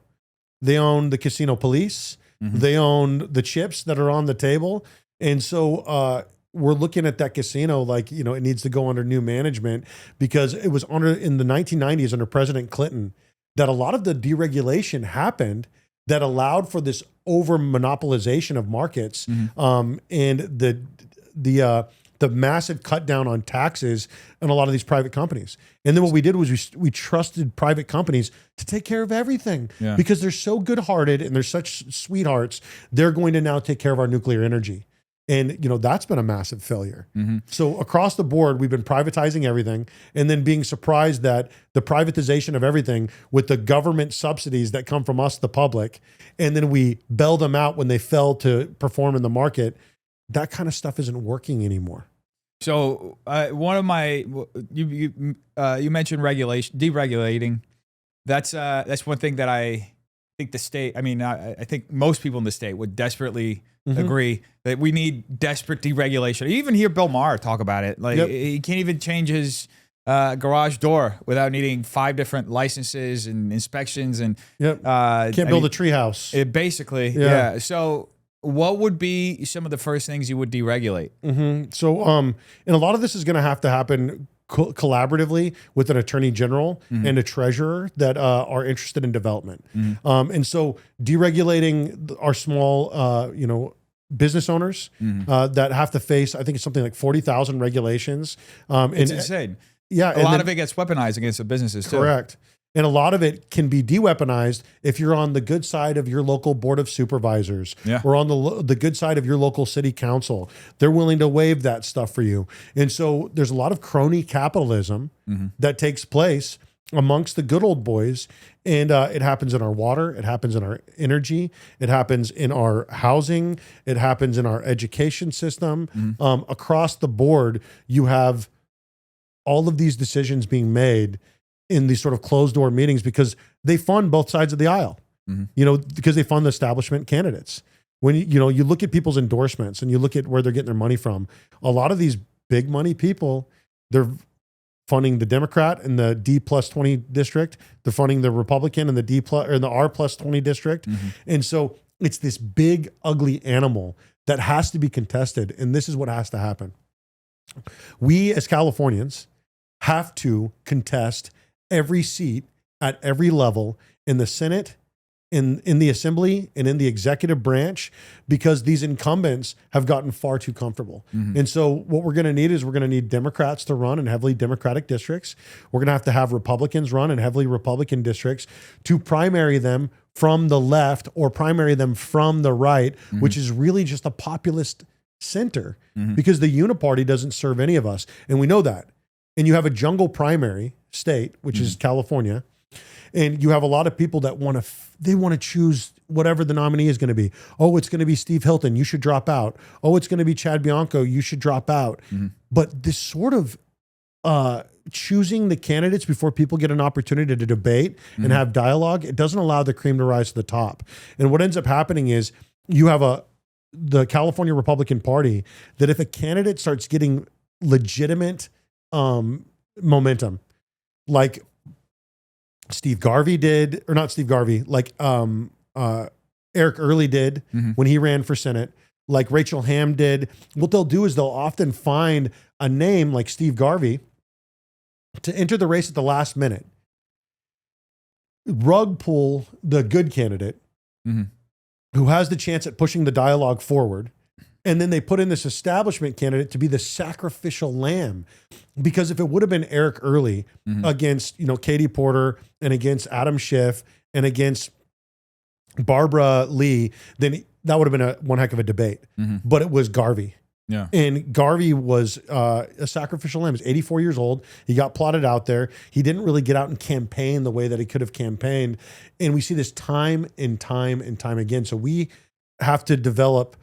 Speaker 2: they own the casino police, they own the chips that are on the table. And so we're looking at that casino like, you know, it needs to go under new management, because it was in the 1990s under President Clinton that a lot of the deregulation happened that allowed for this over monopolization of markets, and the massive cut down on taxes on a lot of these private companies. And then what we did was we trusted private companies to take care of everything because they're so good-hearted and they're such sweethearts. They're going to now take care of our nuclear energy. And, you know, that's been a massive failure. So across the board, we've been privatizing everything and then being surprised that the privatization of everything with the government subsidies that come from us, the public, and then we bail them out when they fail to perform in the market. That kind of stuff isn't working anymore.
Speaker 1: So one of my, you mentioned deregulating. That's one thing that I think the state, I think most people in the state would desperately agree that we need desperate deregulation. You even hear Bill Maher talk about it. Like he can't even change his garage door without needing 5 different licenses and inspections. And
Speaker 2: can't build a tree house.
Speaker 1: Basically, So what would be some of the first things you would deregulate?
Speaker 2: So, and a lot of this is going to happen collaboratively with an attorney general and a treasurer that are interested in development. And so deregulating our small, business owners that have to face, I think it's something like 40,000 regulations.
Speaker 1: It's insane.
Speaker 2: Yeah.
Speaker 1: A lot of it gets weaponized against the businesses too.
Speaker 2: Correct. And a lot of it can be de-weaponized if you're on the good side of your local board of supervisors or on the good side of your local city council. They're willing to waive that stuff for you. And so there's a lot of crony capitalism that takes place amongst the good old boys. And it happens in our water. It happens in our energy. It happens in our housing. It happens in our education system. Across the board, you have all of these decisions being made in these sort of closed door meetings because they fund both sides of the aisle, because they fund the establishment candidates. When you look at people's endorsements and you look at where they're getting their money from, a lot of these big money people, they're funding the Democrat in the D+20 district. They're funding the Republican in the R+20 district. And so it's this big, ugly animal that has to be contested. And this is what has to happen. We as Californians have to contest every seat at every level in the Senate, in the Assembly, and in the executive branch, because these incumbents have gotten far too comfortable. And so what we're going to need is we're going to need Democrats to run in heavily Democratic districts. We're going to have Republicans run in heavily Republican districts to primary them from the left or primary them from the right, which is really just a populist center because the uniparty doesn't serve any of us. And we know that. And you have a jungle primary state, which is California. And you have a lot of people that want to choose whatever the nominee is going to be. Oh, it's going to be Steve Hilton. You should drop out. Oh, it's going to be Chad Bianco. You should drop out. But this sort of choosing the candidates before people get an opportunity to debate and have dialogue, it doesn't allow the cream to rise to the top. And what ends up happening is you have the California Republican Party that if a candidate starts getting legitimate momentum, like Steve Garvey did, or not Steve Garvey, like Eric Early did when he ran for Senate, like Rachel Hamm did. What they'll do is they'll often find a name like Steve Garvey to enter the race at the last minute, rug pull the good candidate who has the chance at pushing the dialogue forward. And then they put in this establishment candidate to be the sacrificial lamb. Because if it would have been Eric Early against, Katie Porter and against Adam Schiff and against Barbara Lee, then that would have been one heck of a debate. But it was Garvey. Yeah. And Garvey was a sacrificial lamb. He's 84 years old. He got plotted out there. He didn't really get out and campaign the way that he could have campaigned. And we see this time and time and time again. So we have to develop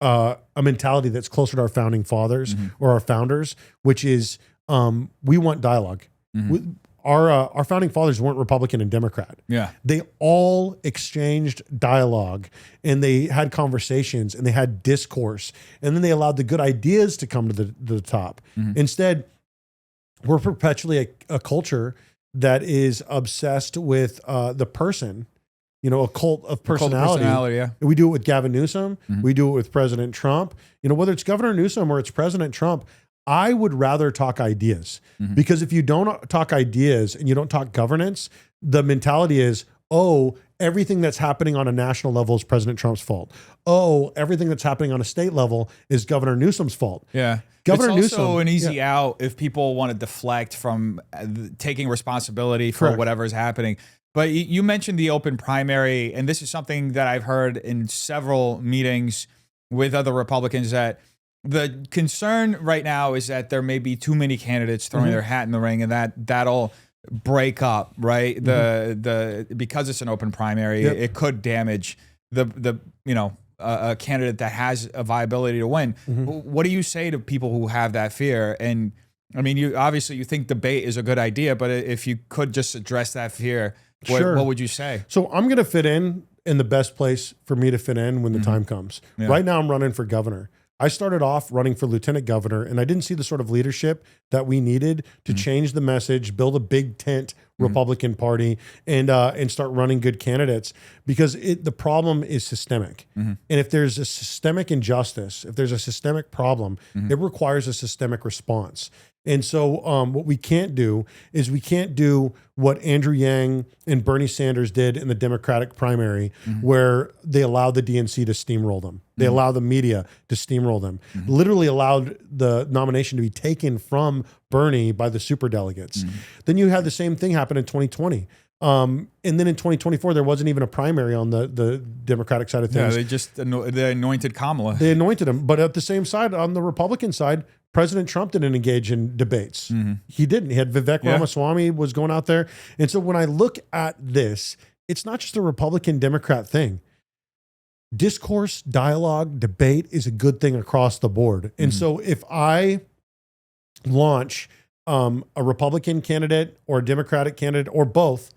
Speaker 2: a mentality that's closer to our founding fathers or our founders, which is we want dialogue. Our founding fathers weren't Republican and Democrat. Yeah, they all exchanged dialogue and they had conversations and they had discourse, and then they allowed the good ideas to come to the top. Instead, we're perpetually a culture that is obsessed with the person. A cult of personality. Yeah. We do it with Gavin Newsom. We do it with President Trump. Whether it's Governor Newsom or it's President Trump, I would rather talk ideas because if you don't talk ideas and you don't talk governance, the mentality is, oh, everything that's happening on a national level is President Trump's fault. Oh, everything that's happening on a state level is Governor Newsom's fault. Yeah.
Speaker 1: Governor Newsom, also an easy out if people want to deflect from taking responsibility for whatever is happening. But you mentioned the open primary, and this is something that I've heard in several meetings with other Republicans, that the concern right now is that there may be too many candidates throwing their hat in the ring, and that'll break up, right? Because it's an open primary, it could damage a candidate that has a viability to win. What do you say to people who have that fear? And I mean, you think debate is a good idea, but if you could just address that fear, what would you say? So
Speaker 2: I'm going to fit in the best place for me to fit in when the time comes. Yeah. Right now I'm running for governor. I started off running for lieutenant governor, and I didn't see the sort of leadership that we needed to change the message, build a big tent Republican Party, and start running good candidates, because the problem is systemic. And if there's a systemic injustice, if there's a systemic problem, it requires a systemic response. And so what we can't do is we can't do what Andrew Yang and Bernie Sanders did in the Democratic primary, where they allowed the DNC to steamroll them. They allowed the media to steamroll them, literally allowed the nomination to be taken from Bernie by the superdelegates. Then you had the same thing happen in 2020. And then in 2024, there wasn't even a primary on the Democratic side of things.
Speaker 1: Yeah, they anointed Kamala.
Speaker 2: They anointed him. But at the same side, on the Republican side, President Trump didn't engage in debates. He didn't. He had Vivek Ramaswamy was going out there. And so when I look at this, it's not just a Republican-Democrat thing. Discourse, dialogue, debate is a good thing across the board. And so if I launch a Republican candidate or a Democratic candidate or both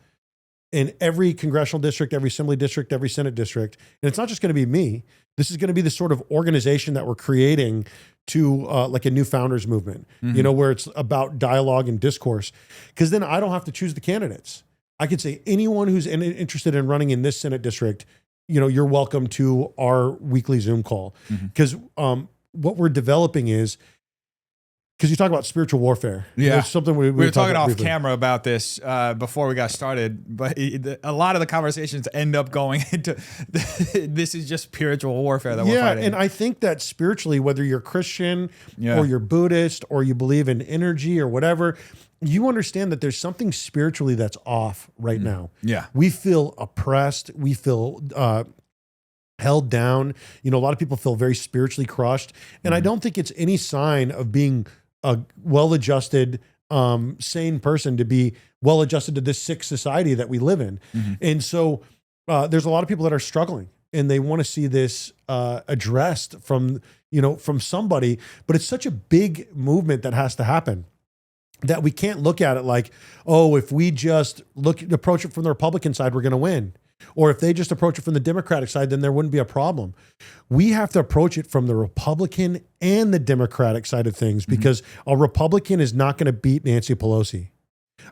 Speaker 2: in every congressional district, every assembly district, every Senate district. And it's not just going to be me. This is going to be the sort of organization that we're creating to like a new founders movement, you know, where it's about dialogue and discourse. Because then I don't have to choose the candidates. I could say anyone who's interested in running in this Senate district, you know, you're welcome to our weekly Zoom call. Because what we're developing is, because you talk about spiritual warfare.
Speaker 1: Yeah.
Speaker 2: There's something we
Speaker 1: were talking off
Speaker 2: briefly.
Speaker 1: camera about this before we got started, but a lot of the conversations end up going into this is just spiritual warfare that we're fighting.
Speaker 2: And I think that spiritually, whether you're Christian or you're Buddhist or you believe in energy or whatever, you understand that there's something spiritually that's off right now.
Speaker 1: Yeah.
Speaker 2: We feel oppressed. We feel held down. You know, a lot of people feel very spiritually crushed. And I don't think it's any sign of being a well-adjusted, sane person to be well-adjusted to this sick society that we live in. And so there's a lot of people that are struggling and they want to see this addressed from, you know, from somebody, but it's such a big movement that has to happen that we can't look at it like, oh, if we just approach it from the Republican side, we're going to win. Or if they just approach it from the Democratic side, then there wouldn't be a problem. We have to approach it from the Republican and the Democratic side of things because a Republican is not going to beat Nancy Pelosi.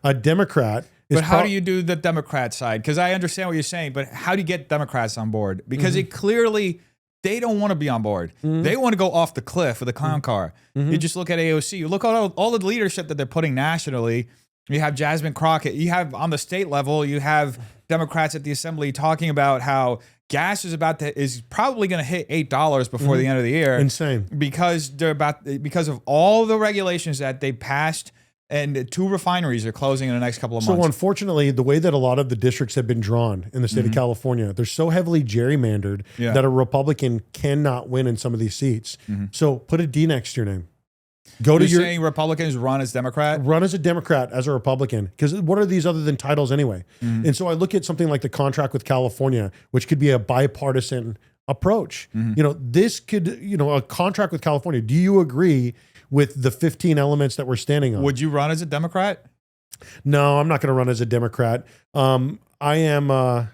Speaker 2: A Democrat is...
Speaker 1: But how do you do the Democrat side? Because I understand what you're saying, but how do you get Democrats on board? Because it clearly, they don't want to be on board. They want to go off the cliff with a clown car. You just look at AOC. You look at all the leadership that they're putting nationally. You have Jasmine Crockett. You have on the state level, you have Democrats at the assembly talking about how gas is probably going to hit $8 before the end of the year.
Speaker 2: Insane.
Speaker 1: Because of all the regulations that they passed, and 2 refineries are closing in the next couple of months.
Speaker 2: So unfortunately, the way that a lot of the districts have been drawn in the state of California, they're so heavily gerrymandered that a Republican cannot win in some of these seats. So put a D next to your name. You're
Speaker 1: saying Republicans run as Democrat?
Speaker 2: Run as a Democrat, as a Republican. Because what are these other than titles anyway? And so I look at something like the contract with California, which could be a bipartisan approach. You know, this could, you know, a contract with California. Do you agree with the 15 elements that we're standing on?
Speaker 1: Would you run as a Democrat?
Speaker 2: No, I'm not going to run as a Democrat. I am,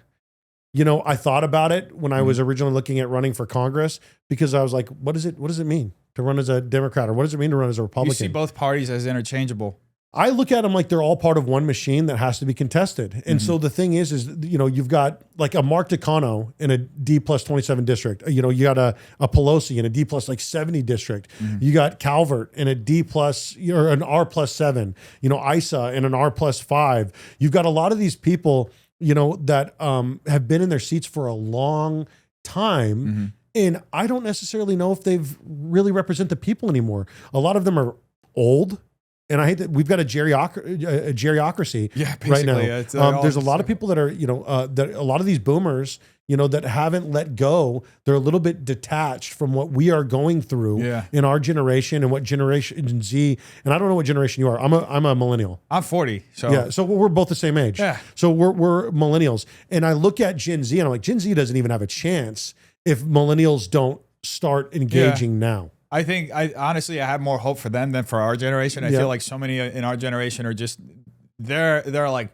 Speaker 2: you know, I thought about it when I was originally looking at running for Congress because I was like, what does it mean to run as a Democrat, or what does it mean to run as a Republican?
Speaker 1: You see both parties as interchangeable.
Speaker 2: I look at them like they're all part of one machine that has to be contested. And so the thing is, you know, you've got like a Mark Takano in a D plus 27 district. You know, you got a Pelosi in a D plus like 70 district. You got Calvert in a D plus or an R plus 7. You know, Isa in an R plus 5. You've got a lot of these people, you know, that have been in their seats for a long time. And I don't necessarily know if they've really represent the people anymore. A lot of them are old. And I hate that we've got a geriocracy right now. There's a lot of people that are, you know, that a lot of these boomers, you know, that haven't let go. They're a little bit detached from what we are going through in our generation and what generation Z. And I don't know what generation you are. I'm a millennial.
Speaker 1: I'm 40. So
Speaker 2: yeah, so we're both the same age.
Speaker 1: Yeah.
Speaker 2: So we're millennials. And I look at Gen Z and I'm like, Gen Z doesn't even have a chance if millennials don't start engaging now.
Speaker 1: I think honestly I have more hope for them than for our generation. I feel like so many in our generation are just they're like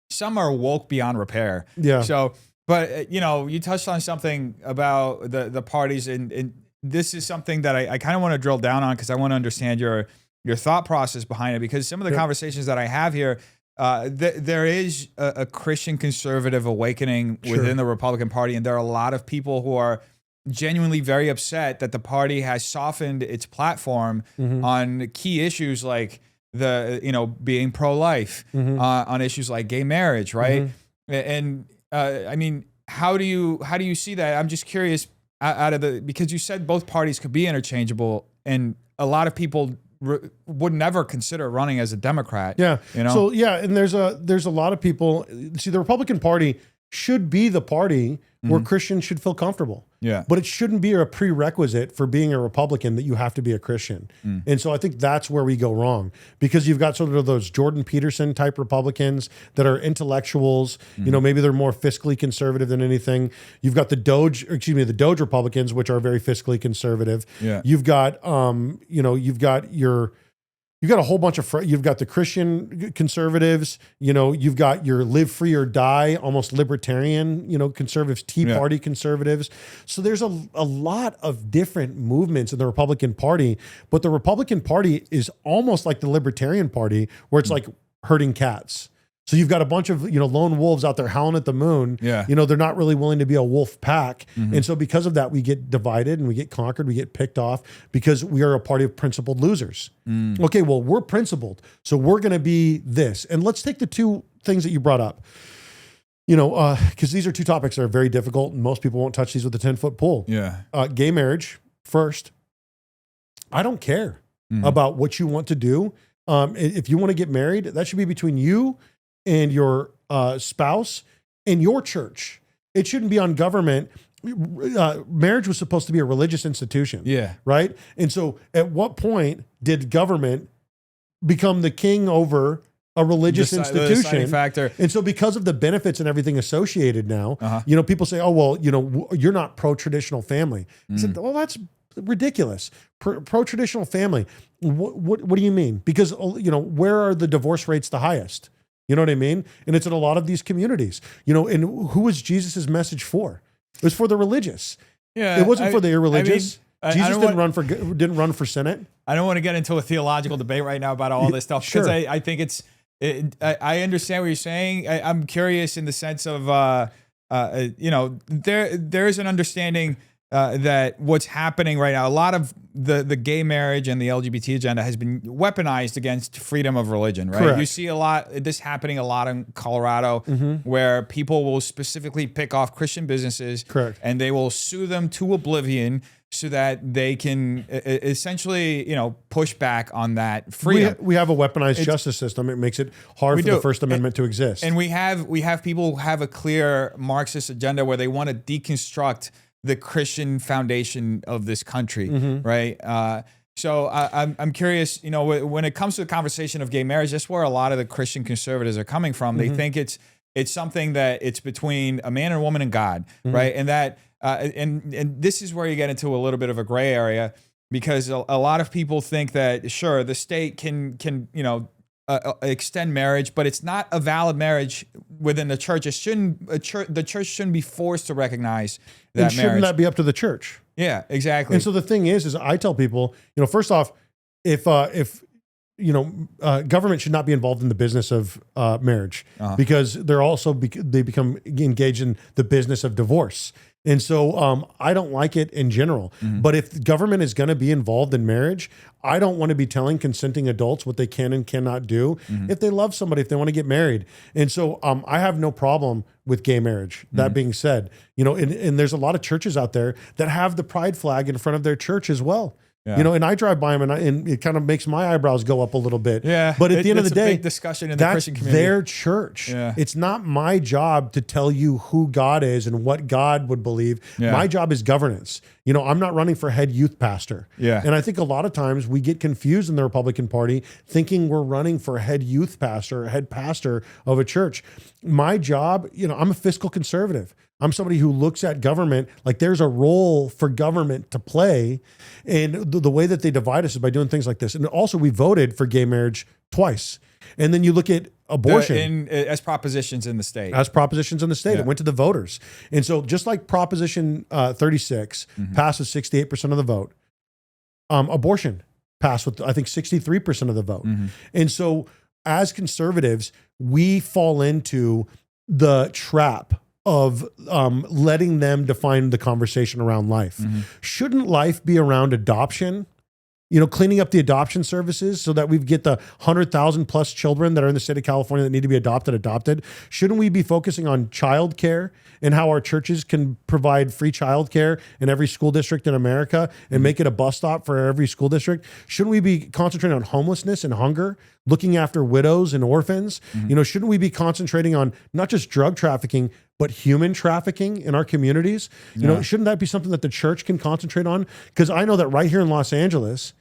Speaker 1: some are woke beyond repair. Yeah. So, but you know, you touched on something about the parties, and this is something that I kind of want to drill down on because I want to understand your thought process behind it. Because some of the conversations that I have here, there is a Christian conservative awakening within the Republican Party, and there are a lot of people who are genuinely very upset that the party has softened its platform on key issues like being pro-life, on issues like gay marriage, right? And I mean, how do you see that? I'm just curious because you said both parties could be interchangeable, and a lot of people would never consider running as a Democrat. Yeah. You know?
Speaker 2: So and there's a lot of people. See, the Republican Party should be the party where Christians should feel comfortable. Yeah. But it shouldn't be a prerequisite for being a Republican that you have to be a Christian. And so I think that's where we go wrong, because you've got sort of those Jordan Peterson type Republicans that are intellectuals. You know, maybe they're more fiscally conservative than anything. You've got the Doge Republicans, which are very fiscally conservative. Yeah. You've got, you've got your you've got a whole bunch of, you've got the Christian conservatives, you've got your live free or die, almost libertarian, conservatives, Tea Party conservatives. So there's a lot of different movements in the Republican Party, but the Republican Party is almost like the Libertarian Party, where it's like herding cats. So you've got a bunch of, lone wolves out there howling at the moon.
Speaker 1: Yeah.
Speaker 2: They're not really willing to be a wolf pack. And so because of that, we get divided and we get conquered, we get picked off because we are a party of principled losers. Okay, well, we're principled. So we're going to be this. And let's take the two things that you brought up, because these are two topics that are very difficult and most people won't touch these with a 10-foot pole.
Speaker 1: Yeah.
Speaker 2: Gay marriage first. I don't care about what you want to do. If you want to get married, that should be between you and your spouse and your church. It shouldn't be on government. Marriage was supposed to be a religious institution.
Speaker 1: Yeah.
Speaker 2: Right. And so at what point did government become the king over a religious institution?
Speaker 1: The deciding factor.
Speaker 2: And so because of the benefits and everything associated now, people say, oh, well, you're not pro-traditional family. I said, well, that's ridiculous. Pro-traditional family. What do you mean? Because, where are the divorce rates the highest? You know what I mean? And it's in a lot of these communities, and who was Jesus's message for? It was for the religious. Yeah. It wasn't for the irreligious. Jesus didn't run for Senate.
Speaker 1: I don't want to get into a theological debate right now about all this stuff, because I think I understand what you're saying. I'm curious in the sense of, there's an understanding that what's happening right now, a lot of the gay marriage and the LGBT agenda has been weaponized against freedom of religion, right?
Speaker 2: Correct.
Speaker 1: You see this happening a lot in Colorado, where people will specifically pick off Christian businesses.
Speaker 2: Correct.
Speaker 1: And they will sue them to oblivion so that they can essentially, push back on that freedom.
Speaker 2: We have a weaponized justice system. It makes it hard for the First Amendment to exist.
Speaker 1: And we have people who have a clear Marxist agenda where they want to deconstruct the Christian foundation of this country, right? So I'm curious, when it comes to the conversation of gay marriage, that's where a lot of the Christian conservatives are coming from. They think it's something that it's between a man and a woman and God, right? And that and this is where you get into a little bit of a gray area, because a lot of people think that sure, the state can extend marriage, but it's not a valid marriage within the church. The church shouldn't be forced to recognize that marriage.
Speaker 2: Shouldn't that be up to the church?
Speaker 1: Yeah, exactly.
Speaker 2: And so the thing is I tell people, first off, if government should not be involved in the business of marriage, because they become engaged in the business of divorce. And so I don't like it in general. But if government is going to be involved in marriage, I don't want to be telling consenting adults what they can and cannot do if they love somebody, if they want to get married. And so I have no problem with gay marriage. That being said, and there's a lot of churches out there that have the pride flag in front of their church as well. Yeah. And I drive by them and it kind of makes my eyebrows go up a little bit.
Speaker 1: Yeah.
Speaker 2: But at the end of the day,
Speaker 1: big discussion in the Christian community.
Speaker 2: That's their church.
Speaker 1: Yeah.
Speaker 2: It's not my job to tell you who God is and what God would believe. Yeah. My job is governance. I'm not running for head youth pastor. Yeah. And I think a lot of times we get confused in the Republican Party thinking we're running for head youth pastor, head pastor of a church. My job, I'm a fiscal conservative. I'm somebody who looks at government like there's a role for government to play. And the way that they divide us is by doing things like this. And also we voted for gay marriage twice. And then you look at abortion.
Speaker 1: As propositions in the state.
Speaker 2: As propositions in the state. Yeah. It went to the voters. And so just like Proposition 36 passed with 68% of the vote, abortion passed with, I think, 63% of the vote. And so as conservatives, we fall into the trap of letting them define the conversation around life. Shouldn't life be around adoption? Cleaning up the adoption services so that we get the 100,000 plus children that are in the state of California that need to be adopted. Shouldn't we be focusing on child care and how our churches can provide free child care in every school district in America and make it a bus stop for every school district? Shouldn't we be concentrating on homelessness and hunger, looking after widows and orphans? Shouldn't we be concentrating on not just drug trafficking, but human trafficking in our communities? Shouldn't that be something that the church can concentrate on? Because I know that right here in Los Angeles,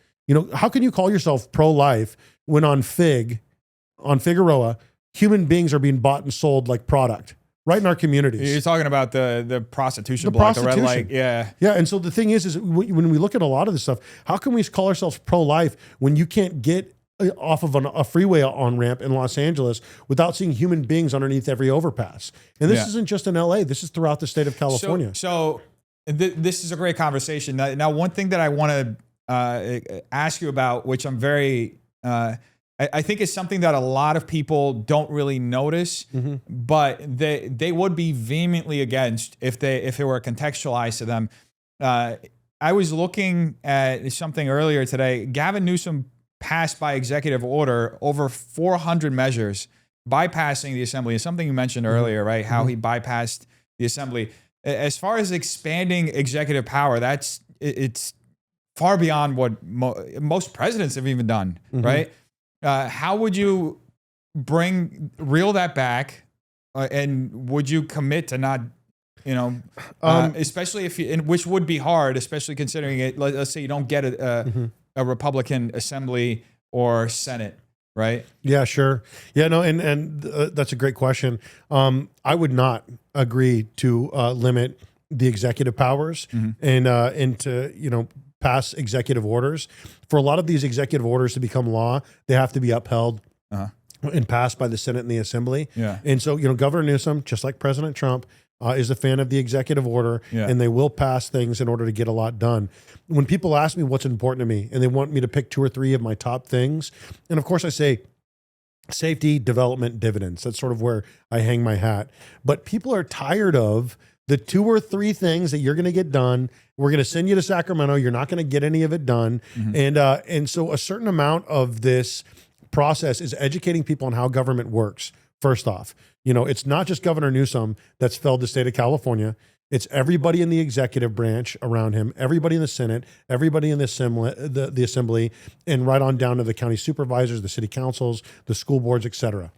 Speaker 2: how can you call yourself pro-life when on Figueroa, human beings are being bought and sold like product right in our communities?
Speaker 1: You're talking about the prostitution block, the red light. Yeah.
Speaker 2: Yeah. And so the thing is when we look at a lot of this stuff, how can we call ourselves pro-life when you can't get off of a freeway on ramp in Los Angeles without seeing human beings underneath every overpass. And this isn't just in LA. This is throughout the state of California.
Speaker 1: This is a great conversation. Now, one thing that I want to ask you about, which I'm very, I think is something that a lot of people don't really notice, but they would be vehemently against if it were contextualized to them. I was looking at something earlier today. Gavin Newsom passed by executive order over 400 measures, bypassing the assembly. It's something you mentioned earlier, right? How he bypassed the assembly. As far as expanding executive power, it's far beyond what most presidents have even done, right? How would you reel that back, and would you commit to not, especially which would be hard, especially considering it. Let's say you don't get a Republican assembly or Senate, right?
Speaker 2: Yeah, sure. Yeah, no, and that's a great question. I would not agree to limit the executive powers and to pass executive orders. For a lot of these executive orders to become law, they have to be upheld and passed by the Senate and the Assembly.
Speaker 1: Yeah.
Speaker 2: And so, Governor Newsom, just like President Trump, is a fan of the executive order, and they will pass things in order to get a lot done. When people ask me what's important to me, and they want me to pick 2 or 3 of my top things, and of course I say safety, development, dividends. That's sort of where I hang my hat. But people are tired of the 2 or 3 things that you're going to get done. We're going to send you to Sacramento. You're not going to get any of it done. And so a certain amount of this process is educating people on how government works. First off, it's not just Governor Newsom that's failed the state of California. It's everybody in the executive branch around him, everybody in the Senate, everybody in the assembly, and right on down to the county supervisors, the city councils, the school boards, et cetera.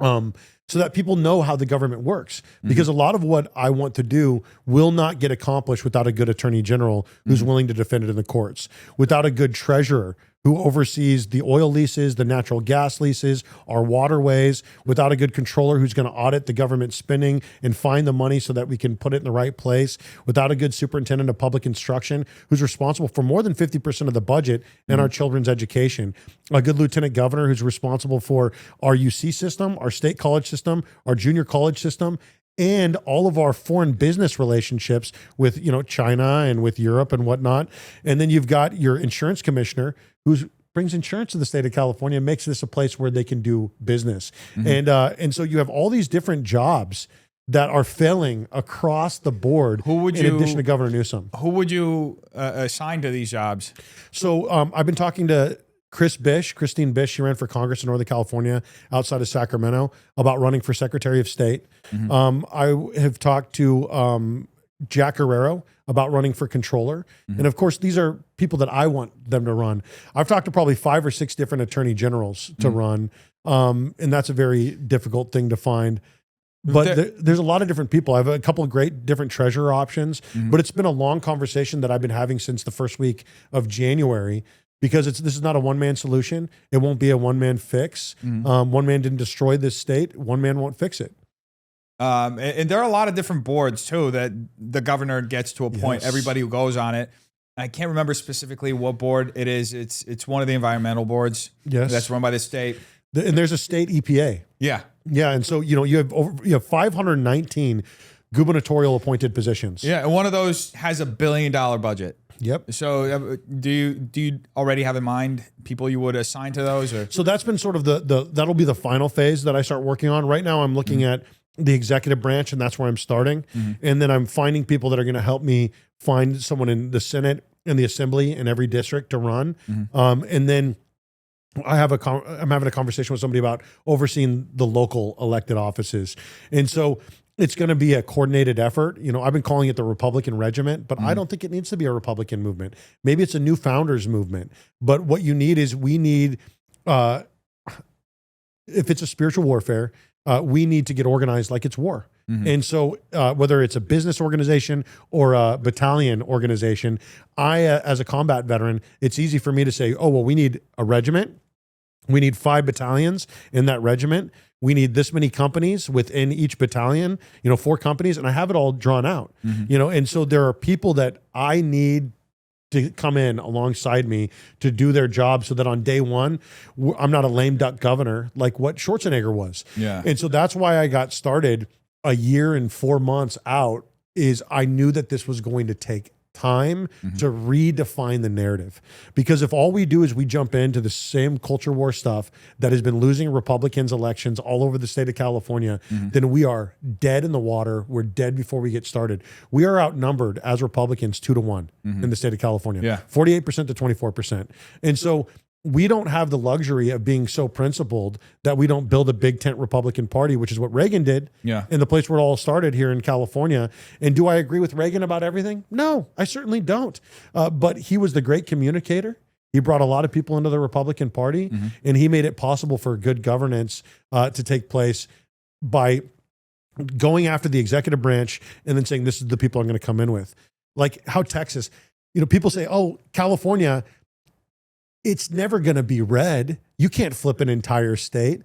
Speaker 2: So that people know how the government works. Because a lot of what I want to do will not get accomplished without a good attorney general who's willing to defend it in the courts, without a good treasurer who oversees the oil leases, the natural gas leases, our waterways, without a good controller who's going to audit the government spending and find the money so that we can put it in the right place, without a good superintendent of public instruction who's responsible for more than 50% of the budget and our children's education, a good lieutenant governor who's responsible for our UC system, our state college system, our junior college system, and all of our foreign business relationships with, China and with Europe and whatnot. And then you've got your insurance commissioner who brings insurance to the state of California and makes this a place where they can do business. And so you have all these different jobs that are failing across the board. In addition to Governor Newsom,
Speaker 1: who would you assign to these jobs? So
Speaker 2: I've been talking to Christine Bish, she ran for Congress in Northern California outside of Sacramento about running for Secretary of State. I have talked to Jack Guerrero about running for controller. And of course, these are people that I want them to run. I've talked to probably 5 or 6 different attorney generals to run. And that's a very difficult thing to find. But there's a lot of different people. I have a couple of great different treasurer options, but it's been a long conversation that I've been having since the first week of January. Because this is not a one-man solution. It won't be a one-man fix. One man didn't destroy this state. One man won't fix it.
Speaker 1: And there are a lot of different boards, too, that the governor gets to appoint. Everybody who goes on it. I can't remember specifically what board it is. It's one of the environmental boards that's run by the state.
Speaker 2: And there's a state EPA.
Speaker 1: Yeah.
Speaker 2: And so, you have 519 gubernatorial appointed positions.
Speaker 1: Yeah, and one of those has $1 billion budget.
Speaker 2: Yep.
Speaker 1: So do you already have in mind people you would assign to those? Or?
Speaker 2: So that's been sort of that'll be the final phase that I start working on. Right now I'm looking at the executive branch, and that's where I'm starting. And then I'm finding people that are going to help me find someone in the Senate and the Assembly in every district to run. And then I'm having a conversation with somebody about overseeing the local elected offices. And so it's going to be a coordinated effort. I've been calling it the Republican regiment, but I don't think it needs to be a Republican movement. Maybe it's a new founders movement. But what you need is we need, if it's a spiritual warfare, we need to get organized like it's war. And so whether it's a business organization or a battalion organization, as a combat veteran, it's easy for me to say, we need a regiment. We need 5 battalions in that regiment. We need this many companies within each battalion, 4 companies, and I have it all drawn out, and so there are people that I need to come in alongside me to do their job so that on day one, I'm not a lame duck governor like what Schwarzenegger was.
Speaker 1: Yeah.
Speaker 2: And so that's why I got started a year and 4 months out, is I knew that this was going to take time to redefine the narrative. Because if all we do is we jump into the same culture war stuff that has been losing Republicans elections all over the state of California, then we are dead in the water. We're dead before we get started. We are outnumbered as Republicans 2-1 in the state of California, 48% to 24%. And so we don't have the luxury of being so principled that we don't build a big tent Republican Party, which is what Reagan did in the place where it all started here in California. And do I agree with Reagan about everything? No, I certainly don't. But he was the great communicator. He brought a lot of people into the Republican Party, and he made it possible for good governance to take place by going after the executive branch and then saying, this is the people I'm going to come in with. Like how Texas, people say, oh, California, it's never going to be red. You can't flip an entire state.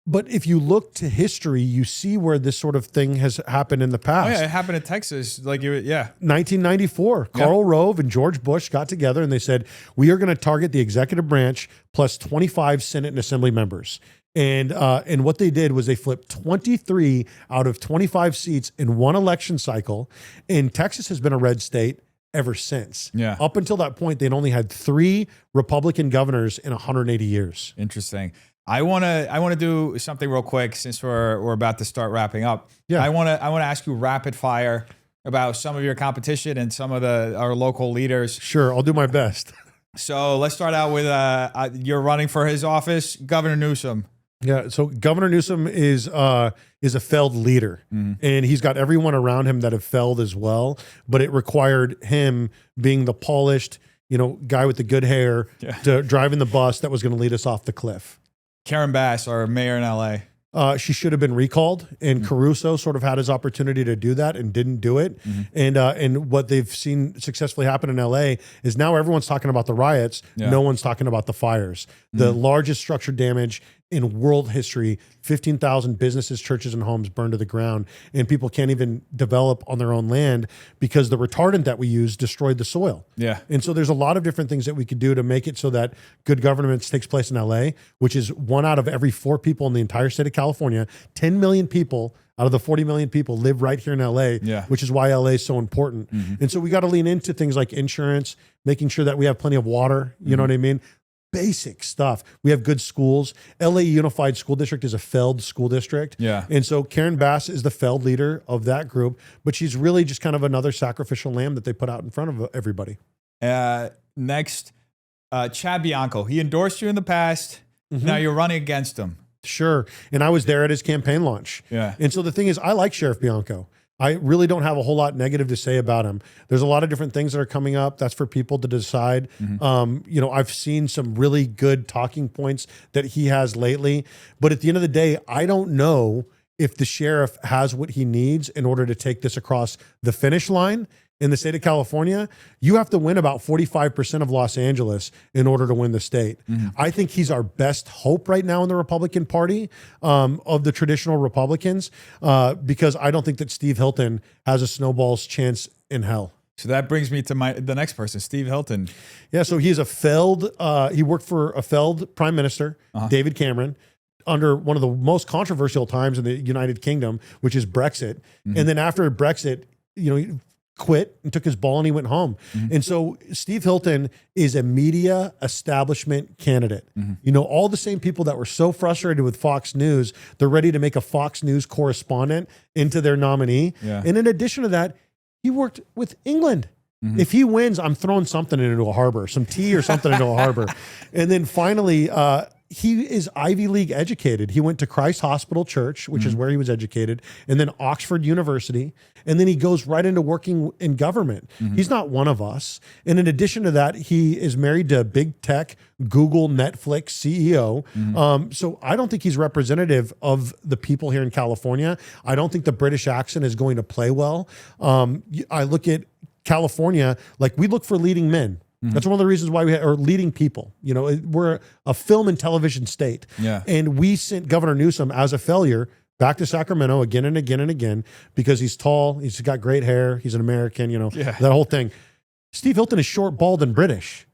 Speaker 2: But if you look to history, you see where this sort of thing has happened in the past.
Speaker 1: Oh, yeah, it happened in Texas.
Speaker 2: 1994, Karl Rove and George Bush got together and they said, we are going to target the executive branch plus 25 Senate and Assembly members. And what they did was they flipped 23 out of 25 seats in one election cycle. And Texas has been a red state ever since.
Speaker 1: Yeah.
Speaker 2: Up until that point, they'd only had 3 Republican governors in 180 years.
Speaker 1: Interesting. I want to do something real quick since we're about to start wrapping up.
Speaker 2: Yeah.
Speaker 1: I want to ask you rapid fire about some of your competition and some of our local leaders.
Speaker 2: Sure, I'll do my best.
Speaker 1: So let's start out with you're running for his office, Governor Newsom.
Speaker 2: Yeah, so Governor Newsom is a failed leader, and he's got everyone around him that have failed as well. But it required him being the polished, guy with the good hair to driving the bus that was going to lead us off the cliff.
Speaker 1: Karen Bass, our mayor in LA.
Speaker 2: She should have been recalled, and Caruso sort of had his opportunity to do that and didn't do it. And what they've seen successfully happen in LA is now everyone's talking about the riots. No one's talking about the fires. The largest structural damage in world history, 15,000 businesses, churches, and homes burned to the ground, and people can't even develop on their own land because the retardant that we use destroyed the soil.
Speaker 1: Yeah.
Speaker 2: And so there's a lot of different things that we could do to make it so that good governance takes place in LA, which is 1 out of every 4 people in the entire state of California. 10 million people out of the 40 million people live right here in LA, which is why LA is so important. And so we got to lean into things like insurance, making sure that we have plenty of water, you know what I mean? Basic stuff. We have good schools. LA Unified School District is a failed school district.
Speaker 1: Yeah.
Speaker 2: And so Karen Bass is the failed leader of that group, but she's really just kind of another sacrificial lamb that they put out in front of everybody.
Speaker 1: Next, Chad Bianco. He endorsed you in the past. Now you're running against him.
Speaker 2: Sure. And I was there at his campaign launch.
Speaker 1: Yeah.
Speaker 2: And so the thing is, I like Sheriff Bianco. I really don't have a whole lot negative to say about him. There's a lot of different things that are coming up. That's for people to decide. I've seen some really good talking points that he has lately. But at the end of the day, I don't know if the sheriff has what he needs in order to take this across the finish line. In the state of California, you have to win about 45% of Los Angeles in order to win the state. I think he's our best hope right now in the Republican Party of the traditional Republicans because I don't think that Steve Hilton has a snowball's chance in hell.
Speaker 1: So that brings me to the next person, Steve Hilton.
Speaker 2: Yeah, so he's a failed, he worked for a failed prime minister, David Cameron, under one of the most controversial times in the United Kingdom, which is Brexit. And then after Brexit, he quit and took his ball and he went home. And so Steve Hilton is a media establishment candidate. All the same people that were so frustrated with Fox News, they're ready to make a Fox News correspondent into their nominee. And in addition to that, he worked with England. If he wins, I'm throwing something into a harbor, some tea or something into a harbor. And then finally, he is Ivy League educated. He went to Christ Hospital Church, which is where he was educated, and then Oxford University. And then he goes right into working in government. He's not one of us. And in addition to that, he is married to a big tech, Google, Netflix CEO. So I don't think he's representative of the people here in California. I don't think the British accent is going to play well. I look at California, like we look for leading men. That's one of the reasons why we are leading people. We're a film and television state. And we sent Governor Newsom as a failure back to Sacramento again and again and again because he's tall, he's got great hair, he's an American, that whole thing. Steve Hilton is short, bald, and British.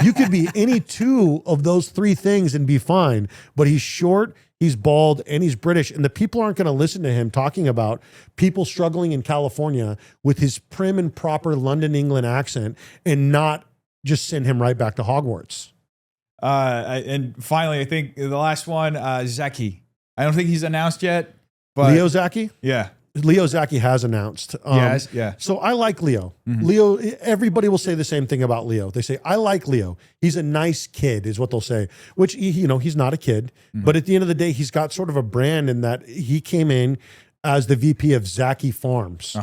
Speaker 2: You could be any two of those three things and be fine, but he's short, he's bald, and he's British. And the people aren't going to listen to him talking about people struggling in California with his prim and proper London, England accent and not just send him right back to Hogwarts.
Speaker 1: And finally, I think the last one, Zeki. I don't think he's announced yet. But
Speaker 2: Leo Zaki?
Speaker 1: Yeah.
Speaker 2: Leo Zaki has announced.
Speaker 1: Yes, yeah.
Speaker 2: So I like Leo. Leo, everybody will say the same thing about Leo. They say, I like Leo. He's a nice kid is what they'll say, which, he's not a kid. But at the end of the day, he's got sort of a brand in that he came in as the VP of Zaki Farms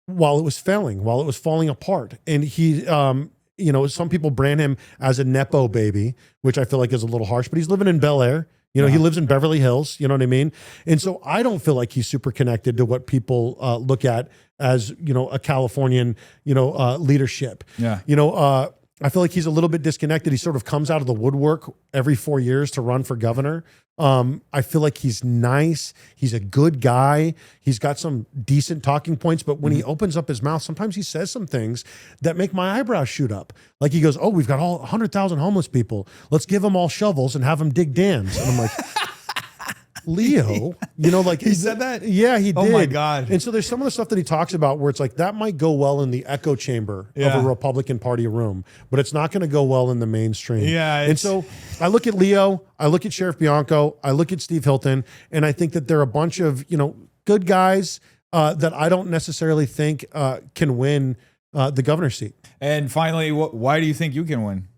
Speaker 2: while it was failing, while it was falling apart. And he, some people brand him as a Nepo baby, which I feel like is a little harsh, but he's living in Bel Air. He lives in Beverly Hills, you know what I mean? And so I don't feel like he's super connected to what people look at as, a Californian, leadership.
Speaker 1: Yeah.
Speaker 2: I feel like he's a little bit disconnected. He sort of comes out of the woodwork every 4 years to run for governor. I feel like he's nice. He's a good guy. He's got some decent talking points, but when he opens up his mouth, sometimes he says some things that make my eyebrows shoot up. Like he goes, "Oh, we've got all 100,000 homeless people. Let's give them all shovels and have them dig dams." And I'm like, Leo,
Speaker 1: he said that?
Speaker 2: Yeah, he did.
Speaker 1: Oh my God.
Speaker 2: And so there's some of the stuff that he talks about where it's like, that might go well in the echo chamber of a Republican Party room, but it's not going to go well in the mainstream.
Speaker 1: Yeah.
Speaker 2: And so I look at Leo, I look at Sheriff Bianco, I look at Steve Hilton, and I think that they're a bunch of, good guys that I don't necessarily think can win the governor's seat.
Speaker 1: And finally, why do you think you can win?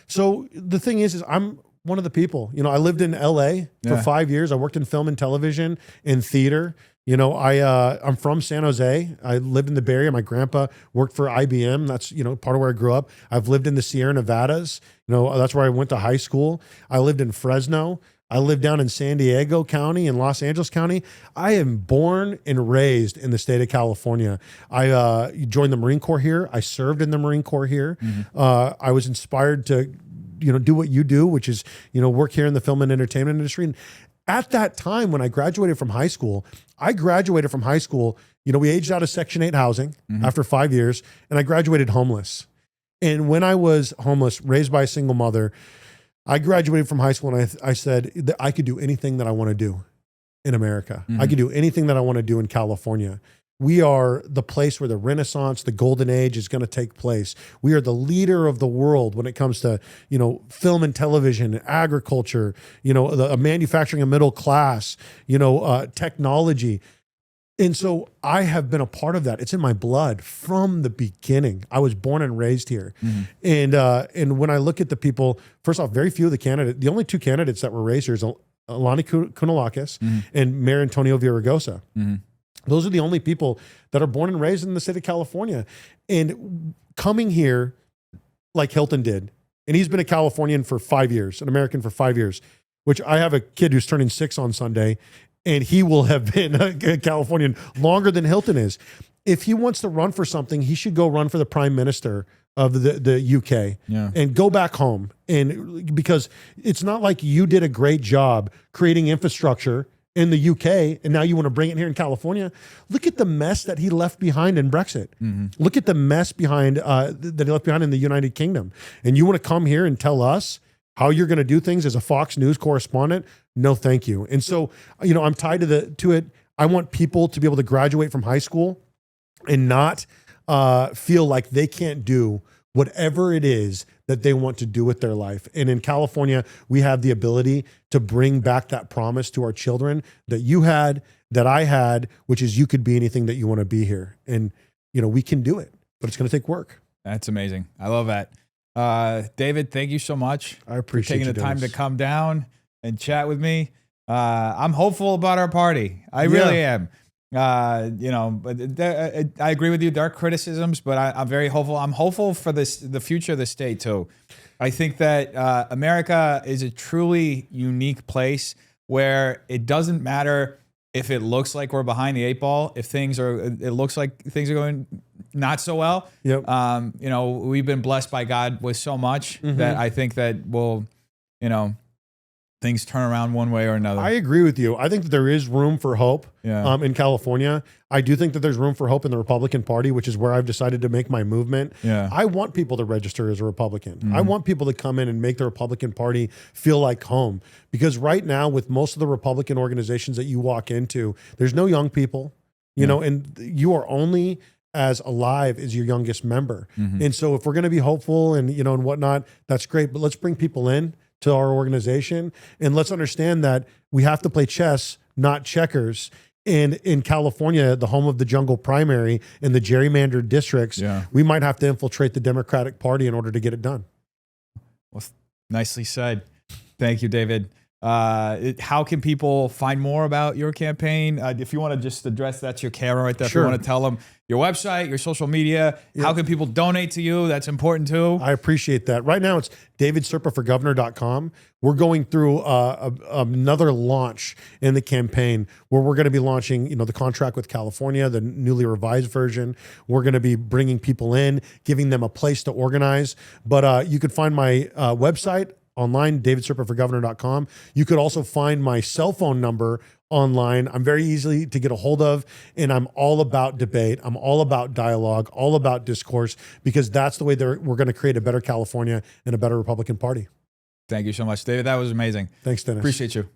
Speaker 2: So the thing is I'm one of the people. I lived in LA for 5 years. I worked in film and television and theater. I'm from San Jose. I lived in the Bay Area. My grandpa worked for IBM. That's, part of where I grew up. I've lived in the Sierra Nevadas. That's where I went to high school. I lived in Fresno. I lived down in San Diego County and Los Angeles County. I am born and raised in the state of California. I joined the Marine Corps here. I served in the Marine Corps here. I was inspired to do what you do, which is, work here in the film and entertainment industry. And at that time, when I graduated from high school, we aged out of Section 8 housing after 5 years, and I graduated homeless. And when I was homeless, raised by a single mother, I graduated from high school and I said that I could do anything that I want to do in America. I could do anything that I want to do in California. We are the place where the Renaissance, the golden age is going to take place. We are the leader of the world when it comes to, film and television, agriculture, manufacturing, a middle class, technology. And so I have been a part of that. It's in my blood from the beginning. I was born and raised here. And when I look at the people, first off, very few of the only two candidates that were raised here is Alani Kounalakis and Mayor Antonio Villaraigosa. Those are the only people that are born and raised in the state of California. And coming here like Hilton did, and he's been a Californian for 5 years, an American for 5 years, which I have a kid who's turning 6 on Sunday, and he will have been a Californian longer than Hilton is. If he wants to run for something, he should go run for the Prime Minister of the UK and go back home. And because it's not like you did a great job creating infrastructure in the UK, and now you want to bring it here in California. Look at the mess that he left behind in Brexit. Look at the mess behind that he left behind in the United Kingdom. And you want to come here and tell us how you're going to do things as a Fox News correspondent? No, thank you. And so, I'm tied to it. I want people to be able to graduate from high school and not feel like they can't do whatever it is that they want to do with their life. And in California, we have the ability to bring back that promise to our children that you had, that I had, which is you could be anything that you want to be here. And, we can do it, but it's going to take work.
Speaker 1: That's amazing. I love that. David, thank you so much.
Speaker 2: I appreciate
Speaker 1: taking
Speaker 2: you
Speaker 1: the time
Speaker 2: doing
Speaker 1: to come down and chat with me. I'm hopeful about our party. I really am. But I agree with you. There are criticisms, but I'm very hopeful. I'm hopeful for the future of the state too. I think that America is a truly unique place where it doesn't matter if it looks like we're behind the 8 ball, if it looks like things are going not so well. We've been blessed by God with so much that I think that will, things turn around one way or another.
Speaker 2: I agree with you. I think that there is room for hope in California. I do think that there's room for hope in the Republican Party, which is where I've decided to make my movement.
Speaker 1: Yeah.
Speaker 2: I want people to register as a Republican. I want people to come in and make the Republican Party feel like home. Because right now, with most of the Republican organizations that you walk into, there's no young people, you know, and you are only as alive as your youngest member. And so if we're going to be hopeful and, you know, and whatnot, that's great. But let's bring people in to our organization. And let's understand that we have to play chess, not checkers. And in California, the home of the jungle primary and the gerrymandered districts, we might have to infiltrate the Democratic Party in order to get it done.
Speaker 1: Well, nicely said. Thank you, David. How can people find more about your campaign? If you want to just address, that's your camera right there. If you want to tell them your website, your social media, how can people donate to you? That's important too.
Speaker 2: I appreciate that. Right now it's davidserpaforgovernor.com. We're going through another launch in the campaign where we're going to be launching, you know, the contract with California, the newly revised version. We're going to be bringing people in, giving them a place to organize. But you could find my website online, davidserpaforgovernor.com. You could also find my cell phone number online. I'm very easy to get a hold of, and I'm all about debate. I'm all about dialogue, all about discourse, because that's the way we're going to create a better California and a better Republican Party.
Speaker 1: Thank you so much, David. That was amazing.
Speaker 2: Thanks, Dennis.
Speaker 1: Appreciate you.